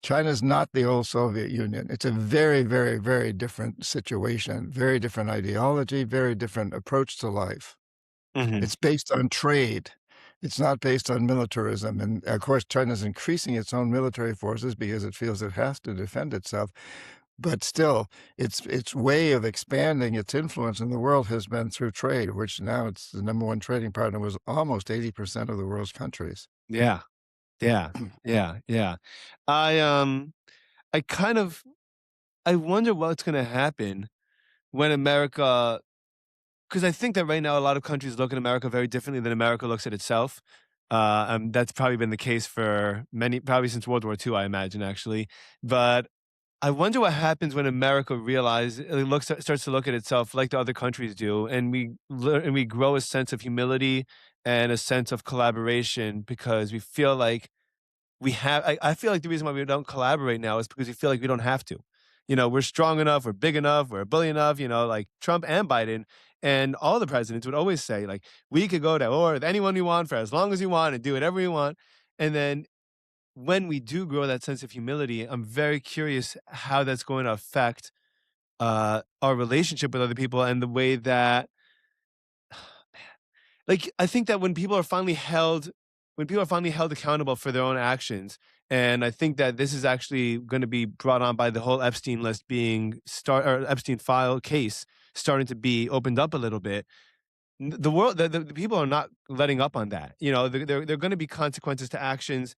[SPEAKER 2] China's not the old Soviet Union. It's a very, very, very different situation, very different ideology, very different approach to life.
[SPEAKER 1] Mhm.
[SPEAKER 2] It's based on trade. It's not based on militarism. And of course, China's increasing its own military forces because it feels it has to defend itself. But still, its way of expanding its influence in the world has been through trade, which now it's the number one trading partner was almost 80% of the world's countries.
[SPEAKER 1] Yeah. Yeah. Yeah. Yeah. I, um, I kind of I wonder what's gonna happen when America, because I think that right now a lot of countries look at America very differently than America looks at itself. That's probably been the case for probably since World War II, I imagine, actually. But I wonder what happens when America starts to look at itself like the other countries do, and we grow a sense of humility and a sense of collaboration because we feel like I feel like the reason why we don't collaborate now is because we feel like we don't have to. We're strong enough, we're big enough, we're bully enough, like Trump and Biden and all the presidents would always say, like, we could go to war with anyone we want for as long as we want and do whatever we want. And then when we do grow that sense of humility, I'm very curious how that's going to affect our relationship with other people and the way that, like, I think that when people are finally held accountable for their own actions, and I think that this is actually going to be brought on by the whole Epstein list being or Epstein file case starting to be opened up a little bit. The world, the people are not letting up on that. There are going to be consequences to actions.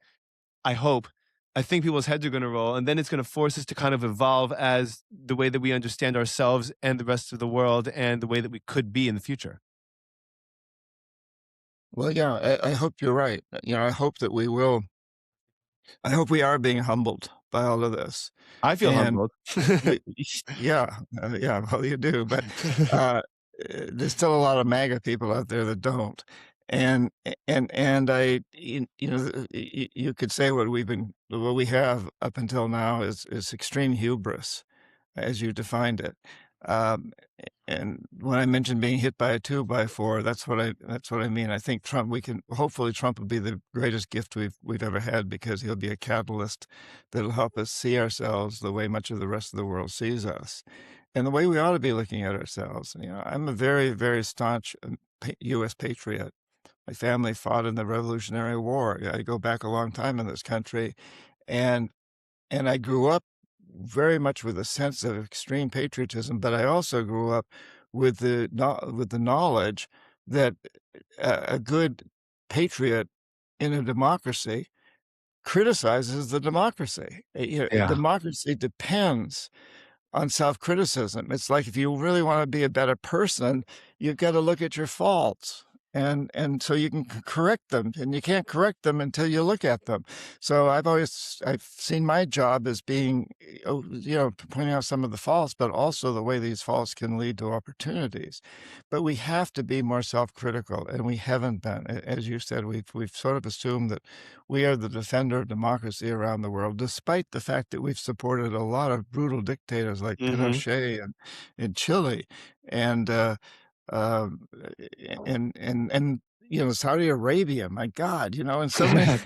[SPEAKER 1] I hope. I think people's heads are going to roll, and then it's going to force us to kind of evolve as the way that we understand ourselves and the rest of the world, and the way that we could be in the future.
[SPEAKER 2] Well, yeah, I hope you're right. I hope that we will. I hope we are being humbled by all of this,
[SPEAKER 1] I feel
[SPEAKER 2] and
[SPEAKER 1] humbled.
[SPEAKER 2] we yeah, yeah, well, you do, but, there's still a lot of MAGA people out there that don't, and you could say what we have up until now is extreme hubris, as you defined it, um, and when I mentioned being hit by a 2 by 4, that's what I mean. I think hopefully Trump will be the greatest gift we've ever had because he'll be a catalyst that'll help us see ourselves the way much of the rest of the world sees us, and the way we ought to be looking at ourselves. I'm a very, very staunch, US patriot. My family fought in the Revolutionary War. I go back a long time in this country, and I grew up very much with a sense of extreme patriotism, but I also grew up with the knowledge that a good patriot in a democracy criticizes the democracy.
[SPEAKER 1] Yeah.
[SPEAKER 2] Democracy depends on self-criticism. It's like if you really wanna be a better person, you've gotta look at your faults, and so you can correct them, and you can't correct them until you look at them. So I've seen my job as being, pointing out some of the faults, but also the way these faults can lead to opportunities. But we have to be more self-critical, and we haven't been. As you said, we've sort of assumed that we are the defender of democracy around the world, despite the fact that we've supported a lot of brutal dictators like
[SPEAKER 1] Mhm.
[SPEAKER 2] Pinochet in Chile, and um, Saudi Arabia. My God, and so many.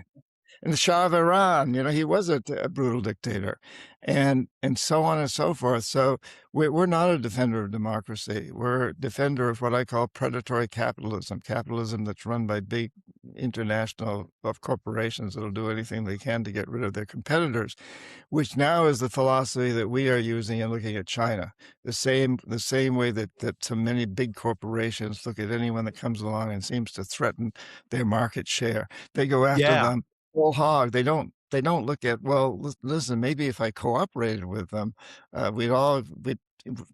[SPEAKER 2] And the Shah of Iran, he was a brutal dictator, and so on and so forth. So we're not a defender of democracy. We're a defender of what I call predatory capitalism that's run by big international corporations that'll do anything they can to get rid of their competitors, which now is the philosophy that we are using in looking at China. The same way that so many big corporations look at anyone that comes along and seems to threaten their market share. They go after
[SPEAKER 1] Yeah.
[SPEAKER 2] them whole hog. They don't look at, well, listen, maybe if I cooperated with them, we'd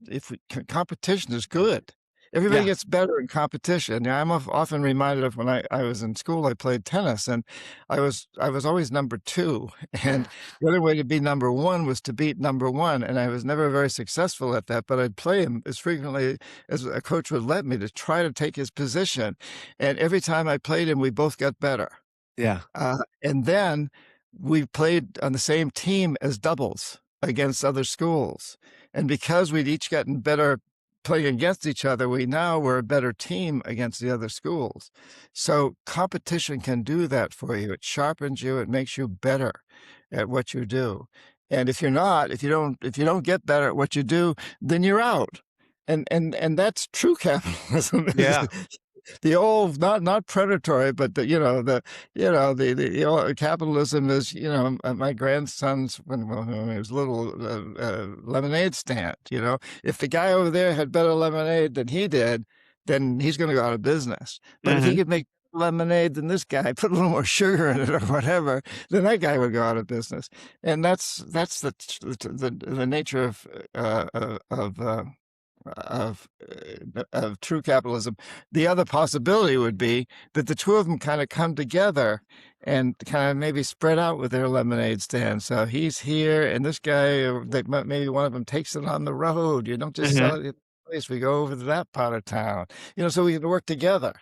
[SPEAKER 2] if we competition is good. Everybody
[SPEAKER 1] Yeah.
[SPEAKER 2] gets better in competition. I'm often reminded of when I was in school, I played tennis, and I was always number 2, and the only way to be number 1 was to beat number 1, and I was never very successful at that, but I'd play him as frequently as a coach would let me to try to take his position, and every time I played him, we both got better.
[SPEAKER 1] Yeah.
[SPEAKER 2] And then we played on the same team as doubles against other schools. And because we'd each gotten better playing against each other, we now were a better team against the other schools. So competition can do that for you. It sharpens you. It makes you better at what you do. And if you don't get better at what you do, then you're out. And that's true capitalism.
[SPEAKER 1] Yeah.
[SPEAKER 2] The old, not predatory, but the capitalism is, my grandson's when he was little, lemonade stand. If the guy over there had better lemonade than he did, then he's going to go out of business. But if he
[SPEAKER 1] Mhm.
[SPEAKER 2] could make lemonade than this guy, put a little more sugar in it or whatever, then that guy would go out of business. And that's the nature of of true capitalism. The other possibility would be that the two of them kind of come together and kind of maybe spread out with their lemonade stand. So he's here, and this guy, maybe one of them takes it on the road. You don't just sell
[SPEAKER 1] Mhm.
[SPEAKER 2] it at the place. We go over to that part of town, so we can work together.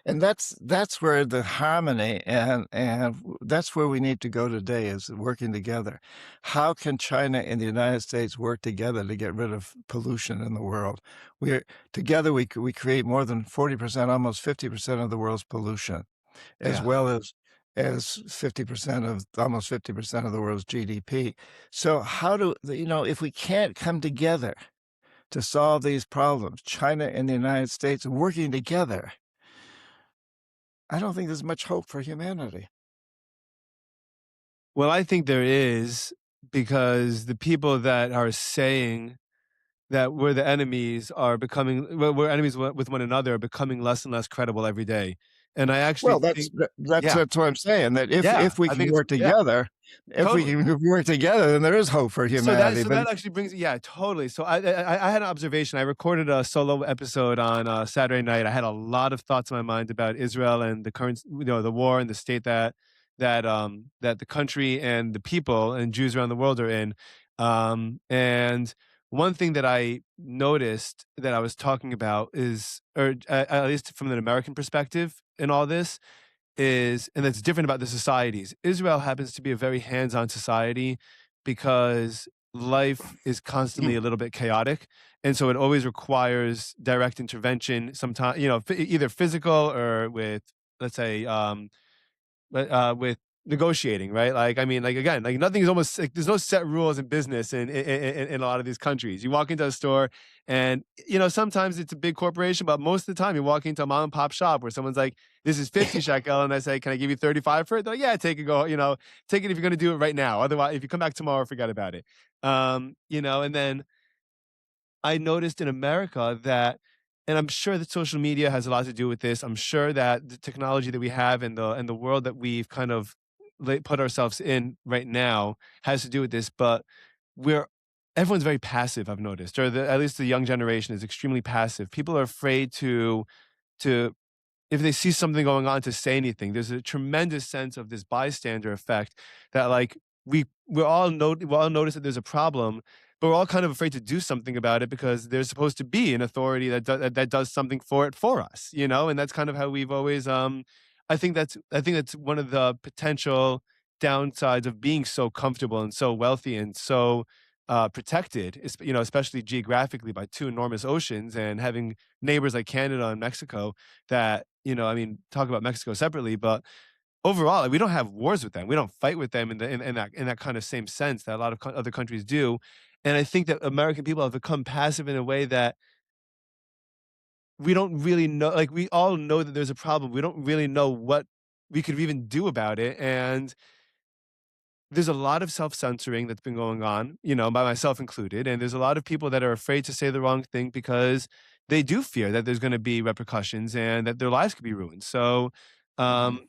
[SPEAKER 2] And that's where the harmony and that's where we need to go today is working together. How can China and the United States work together to get rid of pollution in the world? We're together we create more than 40%, almost 50% of the world's pollution, as
[SPEAKER 1] Yeah.
[SPEAKER 2] well as 50% of almost 50% of the world's GDP. So how do if we can't come together to solve these problems, China and the United States working together, I don't think there's much hope for humanity.
[SPEAKER 1] Well, I think there is, because the people that are saying that we're the enemies are becoming we're enemies with one another are becoming less and less credible every day. And I actually
[SPEAKER 2] Well, that's
[SPEAKER 1] think
[SPEAKER 2] that that's
[SPEAKER 1] yeah,
[SPEAKER 2] that's what I'm saying, that
[SPEAKER 1] yeah,
[SPEAKER 2] if we
[SPEAKER 1] I
[SPEAKER 2] can
[SPEAKER 1] think it's
[SPEAKER 2] work
[SPEAKER 1] yeah,
[SPEAKER 2] together if we
[SPEAKER 1] totally.
[SPEAKER 2] can work together, then there is hope for humanity,
[SPEAKER 1] So
[SPEAKER 2] but
[SPEAKER 1] that actually brings yeah, totally. So I had an observation. I recorded a solo episode on Saturday night. I had a lot of thoughts in my mind about Israel and the current, the war and the state that the country and the people and Jews around the world are in. And one thing that I noticed that I was talking about is, or at least from an American perspective in all this, is, and that's different about the societies. Israel happens to be a very hands-on society because life is constantly a little bit chaotic, and so it always requires direct intervention. Sometimes, either physical or with, let's say, with negotiating, right? Like, I mean, like again, like nothing is almost like there's no set rules in business in a lot of these countries. You walk into a store, and sometimes it's a big corporation, but most of the time you walk into a mom and pop shop where someone's like, "This is 50 shekel," and I say, "Can I give you 35 for it?" They're like, "Yeah, take it, go. Take it if you're going to do it right now. Otherwise, if you come back tomorrow, forget about it." And then I noticed in America that, and I'm sure that social media has a lot to do with this. I'm sure that the technology that we have and the world that we've kind of put ourselves in right now has to do with this. But we're everyone's very passive. I've noticed, or at least the young generation is extremely passive. People are afraid to if they see something going on to say anything. There's a tremendous sense of this bystander effect that like we all notice that there's a problem, but we're all kind of afraid to do something about it because there's supposed to be an authority that does something for it for us, and that's kind of how we've always I think that's one of the potential downsides of being so comfortable and so wealthy and so protected, especially geographically by two enormous oceans and having neighbors like Canada and Mexico that, I mean, talk about Mexico separately, but overall, like, we don't have wars with them. We don't fight with them in that kind of same sense that a lot of other countries do. And I think that American people have become passive in a way that we don't really know. Like, we all know that there's a problem. We don't really know what we could even do about it. And there's a lot of self-censoring that's been going on, by myself included, and there's a lot of people that are afraid to say the wrong thing because they do fear that there's gonna be repercussions and that their lives could be ruined. So,
[SPEAKER 2] Mhm.
[SPEAKER 1] um,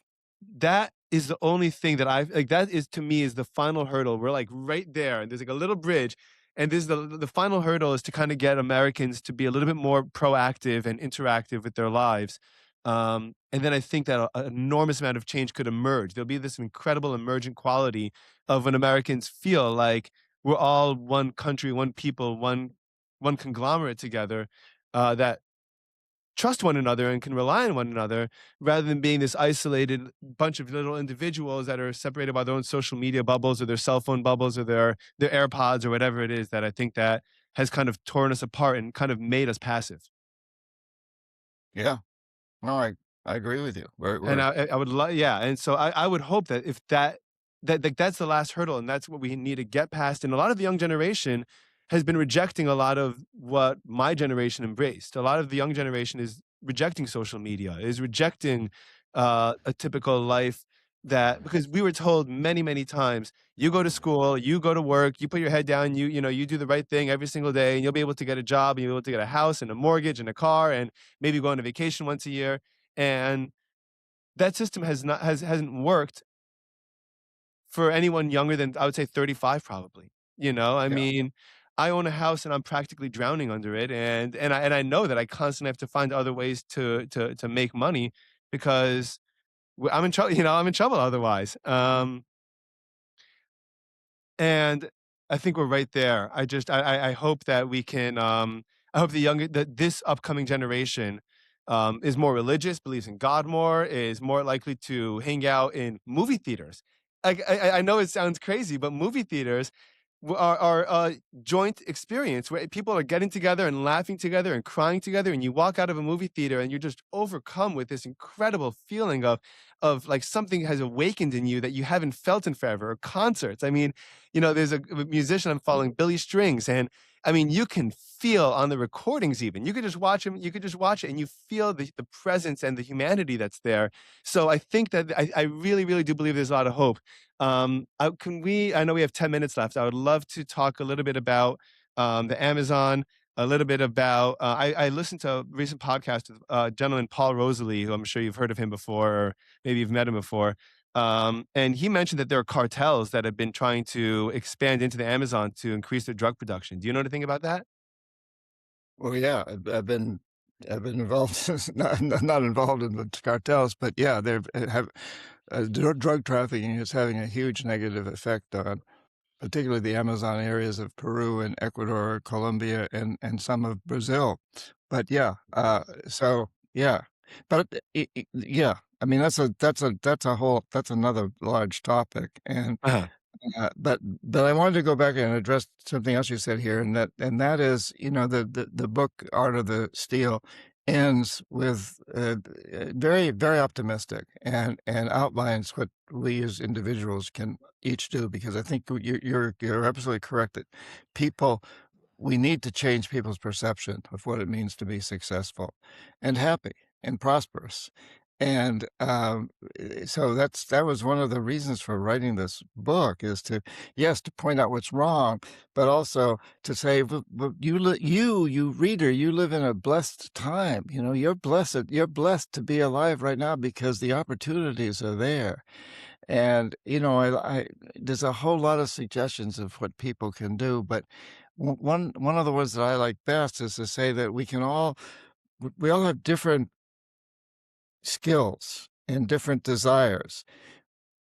[SPEAKER 1] that is the only thing that I've like, that is to me is the final hurdle. We're, like, right there, and there's, like, a little bridge, and this is the final hurdle is to kinda get Americans to be a little bit more proactive and interactive with their lives. And then I think that an enormous amount of change could emerge. There'll be this incredible emergent quality of when Americans feel like we're all one country, one people, one conglomerate together, that trust one another and can rely on one another rather than being this isolated bunch of little individuals that are separated by their own social media bubbles or their cell phone bubbles or their AirPods or whatever it is that I think that has kind of torn us apart and kind of made us passive.
[SPEAKER 2] Yeah. No, I agree with you.
[SPEAKER 1] And
[SPEAKER 2] We're
[SPEAKER 1] I would love, yeah, and so I would hope that if like, that's the last hurdle, and that's what we need to get past, and a lot of the young generation has been rejecting a lot of what my generation embraced. A lot of the young generation is rejecting social media, is rejecting, a typical life that because we were told many, many times, "You go to school, you go to work, you put your head down, you do the right thing every single day, and you'll be able to get a job, and you'll be able to get a house and a mortgage and a car, and maybe go on a vacation once a year," and that system hasn't worked for anyone younger than, I would say, 35 probably, I
[SPEAKER 2] yeah.
[SPEAKER 1] mean, I own a house and I'm practically drowning under it, and I know that I constantly have to find other ways to make money because I'm in trouble. I'm in trouble otherwise. And I think we're right there. I hope that we can, I hope that this upcoming generation, is more religious, believes in God more, is more likely to hang out in movie theaters. Like, I know it sounds crazy, but movie theaters are a joint experience where people are getting together and laughing together and crying together, and you walk out of a movie theater and you're just overcome with this incredible feeling of like something has awakened in you that you haven't felt in forever. Or concerts. I mean, there's a musician I'm following, Billy Strings, and I mean, you can feel on the recordings even. You could just watch him, you could just watch it and you feel the presence and the humanity that's there. So I think that I really, really do believe there's a lot of hope. I know we have 10 minutes left. I would love to talk a little bit about the Amazon, a little bit about, I listened to a recent podcast with a gentleman, Paul Rosalie, who I'm sure you've heard of him before, or maybe you've met him before. And he mentioned that there are cartels that have been trying to expand into the Amazon to increase their drug production. Do you know anything about that?
[SPEAKER 2] Well, yeah, I've been involved, not involved in the cartels, but yeah, they're have drug trafficking is having a huge negative effect on particularly the Amazon areas of Peru and Ecuador, Colombia, and some of Brazil. But yeah, so yeah, but yeah, I mean that's a whole that's another large topic, and
[SPEAKER 1] Uh-huh.
[SPEAKER 2] but I wanted to go back and address something else you said here, and that is, the book Art of the Steal ends with very, very optimistic and outlines what we as individuals can each do, because I think you're absolutely correct that people we need to change people's perception of what it means to be successful and happy and prosperous. And so that was one of the reasons for writing this book, is to, yes, to point out what's wrong, but also to say, "But you reader, you live in a blessed time. You're blessed to be alive right now because the opportunities are there." And, there's a whole lot of suggestions of what people can do, but one of the ones that I like best is to say that we all have different skills and different desires,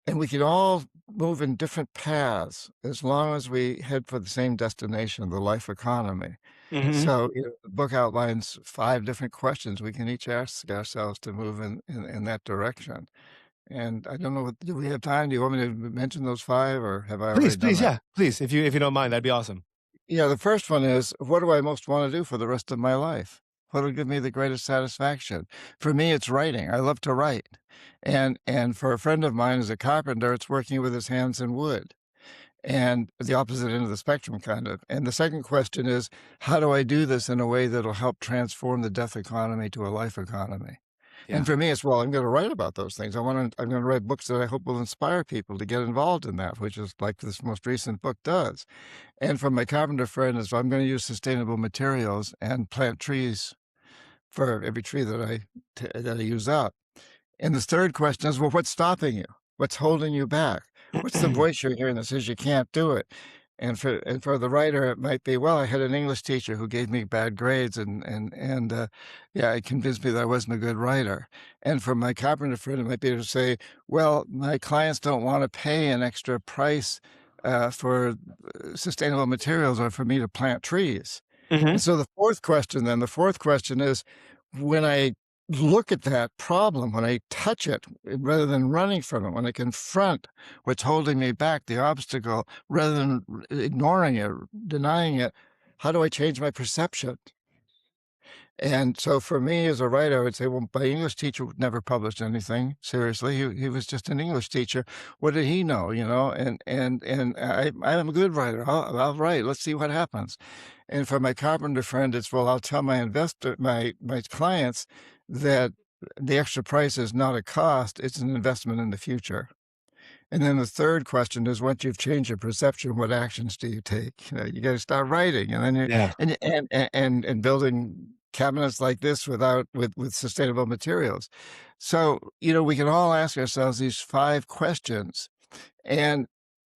[SPEAKER 2] and we can all move in different paths as long as we head for the same destination, the life economy.
[SPEAKER 1] Hmm.
[SPEAKER 2] So, the book outlines 5 different questions we can each ask ourselves to move in that direction. And I don't know, do we have time? Do you want me to mention those 5, or have I
[SPEAKER 1] Please,
[SPEAKER 2] already done
[SPEAKER 1] please,
[SPEAKER 2] that?
[SPEAKER 1] yeah, please, if you don't mind, that'd be awesome.
[SPEAKER 2] Yeah, the first one is, what do I most want to do for the rest of my life? What'll give me the greatest satisfaction? For me, it's writing. I love to write. And for a friend of mine who's a carpenter, it's working with his hands in wood. And the opposite end of the spectrum, kind of. And the second question is, how do I do this in a way that'll help transform the death economy to a life economy? And
[SPEAKER 1] Yeah.
[SPEAKER 2] for me, it's, well, I'm going to write about those things. I'm going to write books that I hope will inspire people to get involved in that, which is like this most recent book does. And from my carpenter friend is, I'm going to use sustainable materials and plant trees for every tree that I use up. And the third question is, well, what's stopping you? What's holding you back? What's the voice you're hearing that says you can't do it? And for the writer, it might be, well, I had an English teacher who gave me bad grades, and yeah, it convinced me that I wasn't a good writer. And for my carpenter friend, it might be to say, well, my clients don't want to pay an extra price for sustainable materials or for me to plant trees.
[SPEAKER 1] Hmm.
[SPEAKER 2] And so the fourth question is, when I look at that problem, when I touch it, rather than running from it, when I confront what's holding me back, the obstacle, rather than ignoring it, denying it, how do I change my perception? And so for me as a writer, I would say, well, my English teacher never published anything. Seriously, he was just an English teacher. What did he know? I'm a good writer. I'll write. Let's see what happens. And for my carpenter friend, it's, well, I'll tell my clients that the extra price is not a cost; it's an investment in the future. And then the third question is, once you've changed your perception, what actions do you take? You got to start writing, and then you
[SPEAKER 1] Yeah.
[SPEAKER 2] and building cabinets like this with sustainable materials. So, we can all ask ourselves these 5 questions, and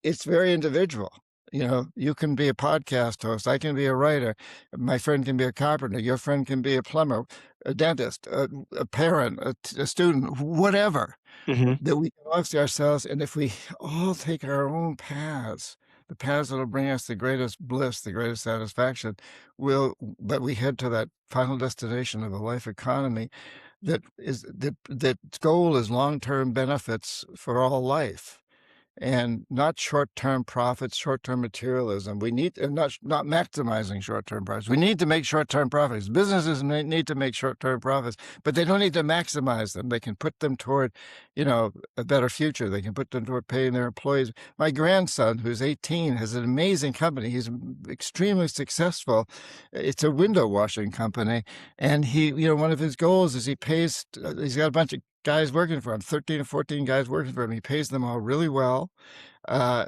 [SPEAKER 2] it's very individual. You know, you can be a podcast host. I can be a writer. My friend can be a carpenter. Your friend can be a plumber, a dentist, a parent, a student, whatever.
[SPEAKER 1] Mhm.
[SPEAKER 2] That we can all see ourselves, and if we all take our own paths, the paths that'll bring us the greatest bliss, the greatest satisfaction, but we head to that final destination of a life economy that goal is long-term benefits for all life and not short-term profits, short-term materialism. We need and not maximizing short-term profits. We need to make short-term profits. Businesses need to make short-term profits, but they don't need to maximize them. They can put them toward, a better future. They can put them toward paying their employees. My grandson, who's 18, has an amazing company. He's extremely successful. It's a window washing company, and one of his goals is he's got a bunch of guys working for him, 13 or 14 guys working for him. He pays them all really well.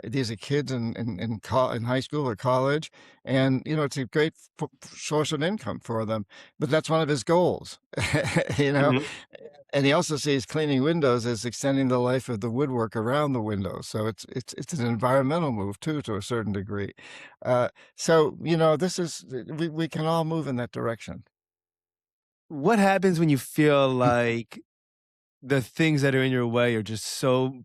[SPEAKER 2] These are kids in high school or college, and it's a great source of income for them. But that's one of his goals, you know.
[SPEAKER 1] Mhm.
[SPEAKER 2] And he also sees cleaning windows as extending the life of the woodwork around the windows. So it's an environmental move too, to a certain degree. So this is we can all move in that direction.
[SPEAKER 1] What happens when you feel like the things that are in your way are just so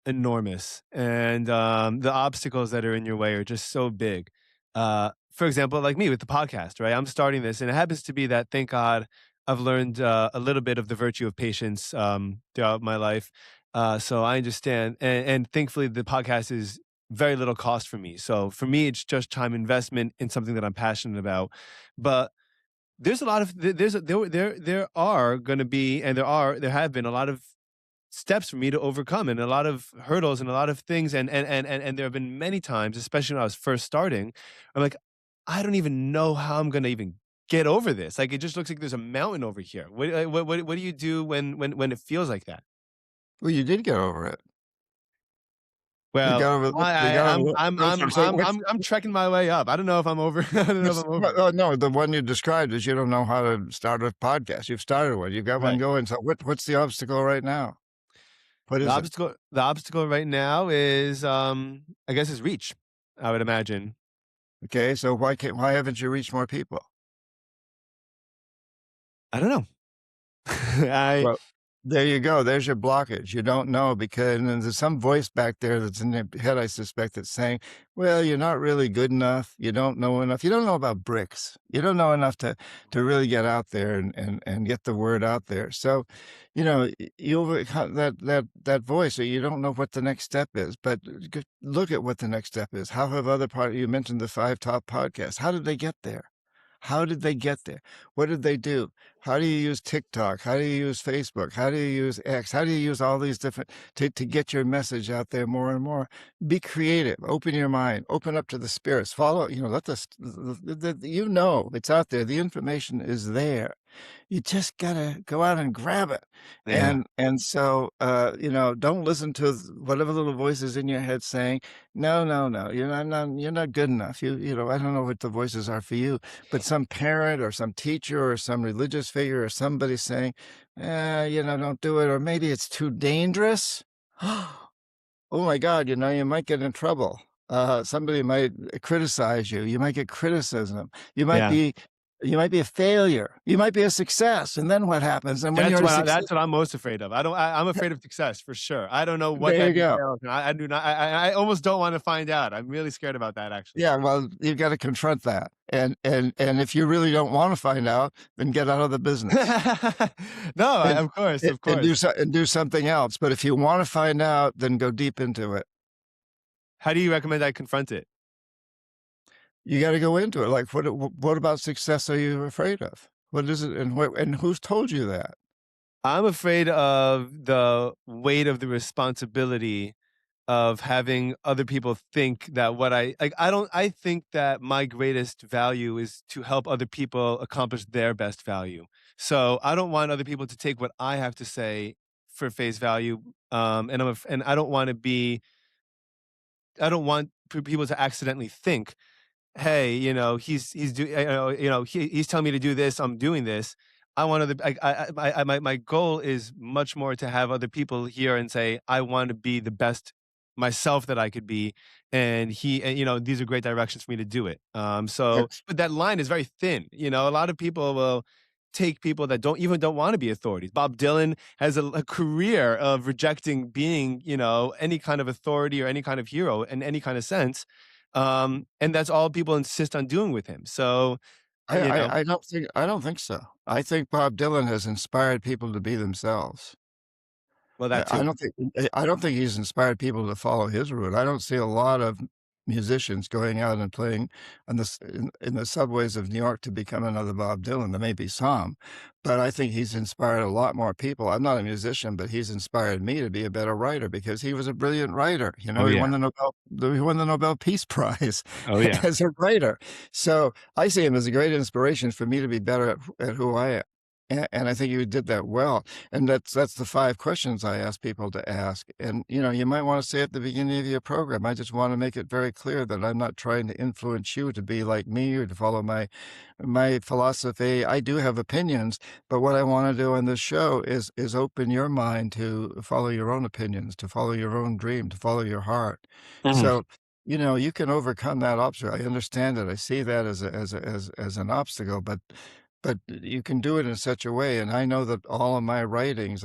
[SPEAKER 1] enormous, and the obstacles that are in your way are just so big? For example, like me with the podcast, right? I'm starting this, and it happens to be that, thank God, I've learned a little bit of the virtue of patience throughout my life. So I understand, and thankfully, the podcast is very little cost for me. So for me, it's just time investment in something that I'm passionate about. But there's a lot of there are going to be, and there have been a lot of steps for me to overcome, and a lot of hurdles, and a lot of things, and there have been many times, especially when I was first starting, I'm like, I don't even know how I'm going to even get over this. Like, it just looks like there's a mountain over here. What do you do when it feels like that?
[SPEAKER 2] Well, you did get over it. You
[SPEAKER 1] Well,
[SPEAKER 2] got over you
[SPEAKER 1] I
[SPEAKER 2] got
[SPEAKER 1] I'm
[SPEAKER 2] over
[SPEAKER 1] I'm
[SPEAKER 2] that's what
[SPEAKER 1] I'm
[SPEAKER 2] I'm saying.
[SPEAKER 1] I'm I'm I'm trekking my way up. I don't know if I'm over. I don't know if I'm over it.
[SPEAKER 2] Oh, no, the one you described is you don't know how to start a podcast. You've started one. You've got one
[SPEAKER 1] Right.
[SPEAKER 2] going. So what's the obstacle right now? What is it?
[SPEAKER 1] The obstacle right now is, I guess, is reach, I would imagine.
[SPEAKER 2] Okay, so why haven't you reached more people?
[SPEAKER 1] I don't know. I
[SPEAKER 2] Well, there you go. There's your blockage. You don't know because and there's some voice back there that's in your head, I suspect, that's saying, well, you're not really good enough. You don't know enough. You don't know about bricks. You don't know enough to really get out there and get the word out there. So, you overcome that voice, or you don't know what the next step is. But look at what the next step is. How have you mentioned the 5 top podcasts. How did they get there? How did they get there? What did they do? How do you use TikTok? How do you use Facebook? How do you use X? How do you use all these different to get your message out there more and more? Be creative. Open your mind. Open up to the spirits. Follow. Let it's out there. The information is there. You just gotta go out and grab it.
[SPEAKER 1] Yeah.
[SPEAKER 2] And so, don't listen to whatever little voices in your head saying, no, no, no, you're not good enough. I don't know what the voices are for you, but some parent or some teacher or some religious figure or somebody saying, don't do it, or maybe it's too dangerous. Oh my God, you might get in trouble. Somebody might criticize you. You might get criticism. You might
[SPEAKER 1] Yeah.
[SPEAKER 2] be you might be a failure. You might be a success. And then what happens? And when you're a success,
[SPEAKER 1] That's what I'm most afraid of. I'm afraid of success for sure. I don't know what
[SPEAKER 2] there you
[SPEAKER 1] that
[SPEAKER 2] go.
[SPEAKER 1] entails, and I do not I almost don't wanna find out. I'm really scared about that, actually.
[SPEAKER 2] Yeah, well, you've got to confront that. And if you really don't want to find out, then get out of the business
[SPEAKER 1] No,
[SPEAKER 2] and
[SPEAKER 1] of course,
[SPEAKER 2] and
[SPEAKER 1] of course.
[SPEAKER 2] do something else. But if you want to find out, then go deep into it.
[SPEAKER 1] How do you recommend I confront it?
[SPEAKER 2] You gotta go into it, like, what about success are you afraid of? What is it, and who's told you that?
[SPEAKER 1] I'm afraid of the weight of the responsibility of having other people think that what I like. I think that my greatest value is to help other people accomplish their best value. So I don't want other people to take what I have to say for face value. And I don't want people to accidentally think, hey, he's telling me to do this. I'm doing this. I want other. My goal is much more to have other people hear and say, I want to be the best myself that I could be, and you know, these are great directions for me to do it. So, but that line is very thin. You know, a lot of people will take people that don't want to be authorities. Bob Dylan has a career of rejecting being, you know, any kind of authority or any kind of hero in any kind of sense, and that's all people insist on doing with him. So, you know,
[SPEAKER 2] I don't think so. I think Bob Dylan has inspired people to be themselves.
[SPEAKER 1] well, that
[SPEAKER 2] I
[SPEAKER 1] too.
[SPEAKER 2] don't think I don't think he's inspired people to follow his route. I don't see a lot of musicians going out and playing on in the subways of New York to become another Bob Dylan. There may be some, but I think he's inspired a lot more people. I'm not a musician, but he's inspired me to be a better writer because he was a brilliant writer. You know,
[SPEAKER 1] Oh yeah.
[SPEAKER 2] He won the Nobel Peace Prize
[SPEAKER 1] Oh yeah.
[SPEAKER 2] as a writer. So I see him as a great inspiration for me to be better at who I am. And I think you did that well. And that's the 5 questions I ask people to ask. And, you know, you might wanna say at the beginning of your program, I just wanna make it very clear that I'm not trying to influence you to be like me or to follow my philosophy. I do have opinions, but what I wanna do on this show is open your mind to follow your own opinions, to follow your own dream, to follow your heart.
[SPEAKER 1] Mhm.
[SPEAKER 2] So, you know, you can overcome that obstacle. I understand it. I see that as an obstacle, but you can do it in such a way, and I know that all of my writings,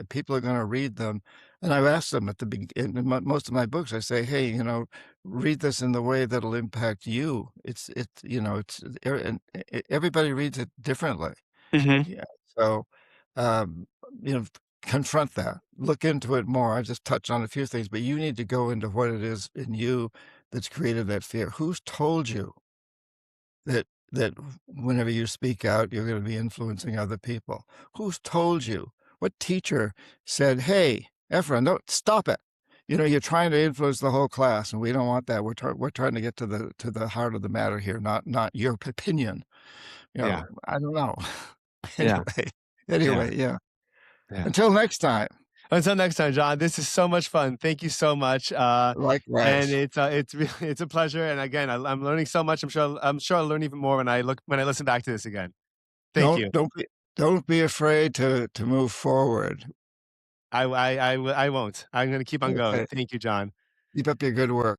[SPEAKER 2] people are gonna read them, and I've asked them at the begin in most of my books, I say, "Hey, you know, read this in the way that'll impact you." You know, it's and everybody reads it differently.
[SPEAKER 1] Mhm.
[SPEAKER 2] Yeah, so, um, you know, confront that, look into it more. I just touched on a few things, but you need to go into what it is in you that's created that fear. Who's told you that whenever you speak out, you're gonna be influencing other people? Who's told you? What teacher said, "Hey, Ephraim, no, stop it. You know, you're trying to influence the whole class, and we don't want that. We're trying to get to the heart of the matter here, not your opinion." You
[SPEAKER 1] Yeah.
[SPEAKER 2] know, I don't know.
[SPEAKER 1] Yeah.
[SPEAKER 2] Anyway
[SPEAKER 1] Yeah.
[SPEAKER 2] yeah.
[SPEAKER 1] Yeah.
[SPEAKER 2] Until next time,
[SPEAKER 1] Until next time, John, this is so much fun. Thank you so much. And
[SPEAKER 2] likewise.
[SPEAKER 1] it's really it's a pleasure. And again, I'm learning so much. I'm sure I'll learn even more when I listen back to this again. Thank
[SPEAKER 2] Don't
[SPEAKER 1] you.
[SPEAKER 2] don't be don't be afraid to move forward.
[SPEAKER 1] I won't. I'm gonna keep on going.
[SPEAKER 2] Okay.
[SPEAKER 1] Thank you, John.
[SPEAKER 2] Keep up your good work.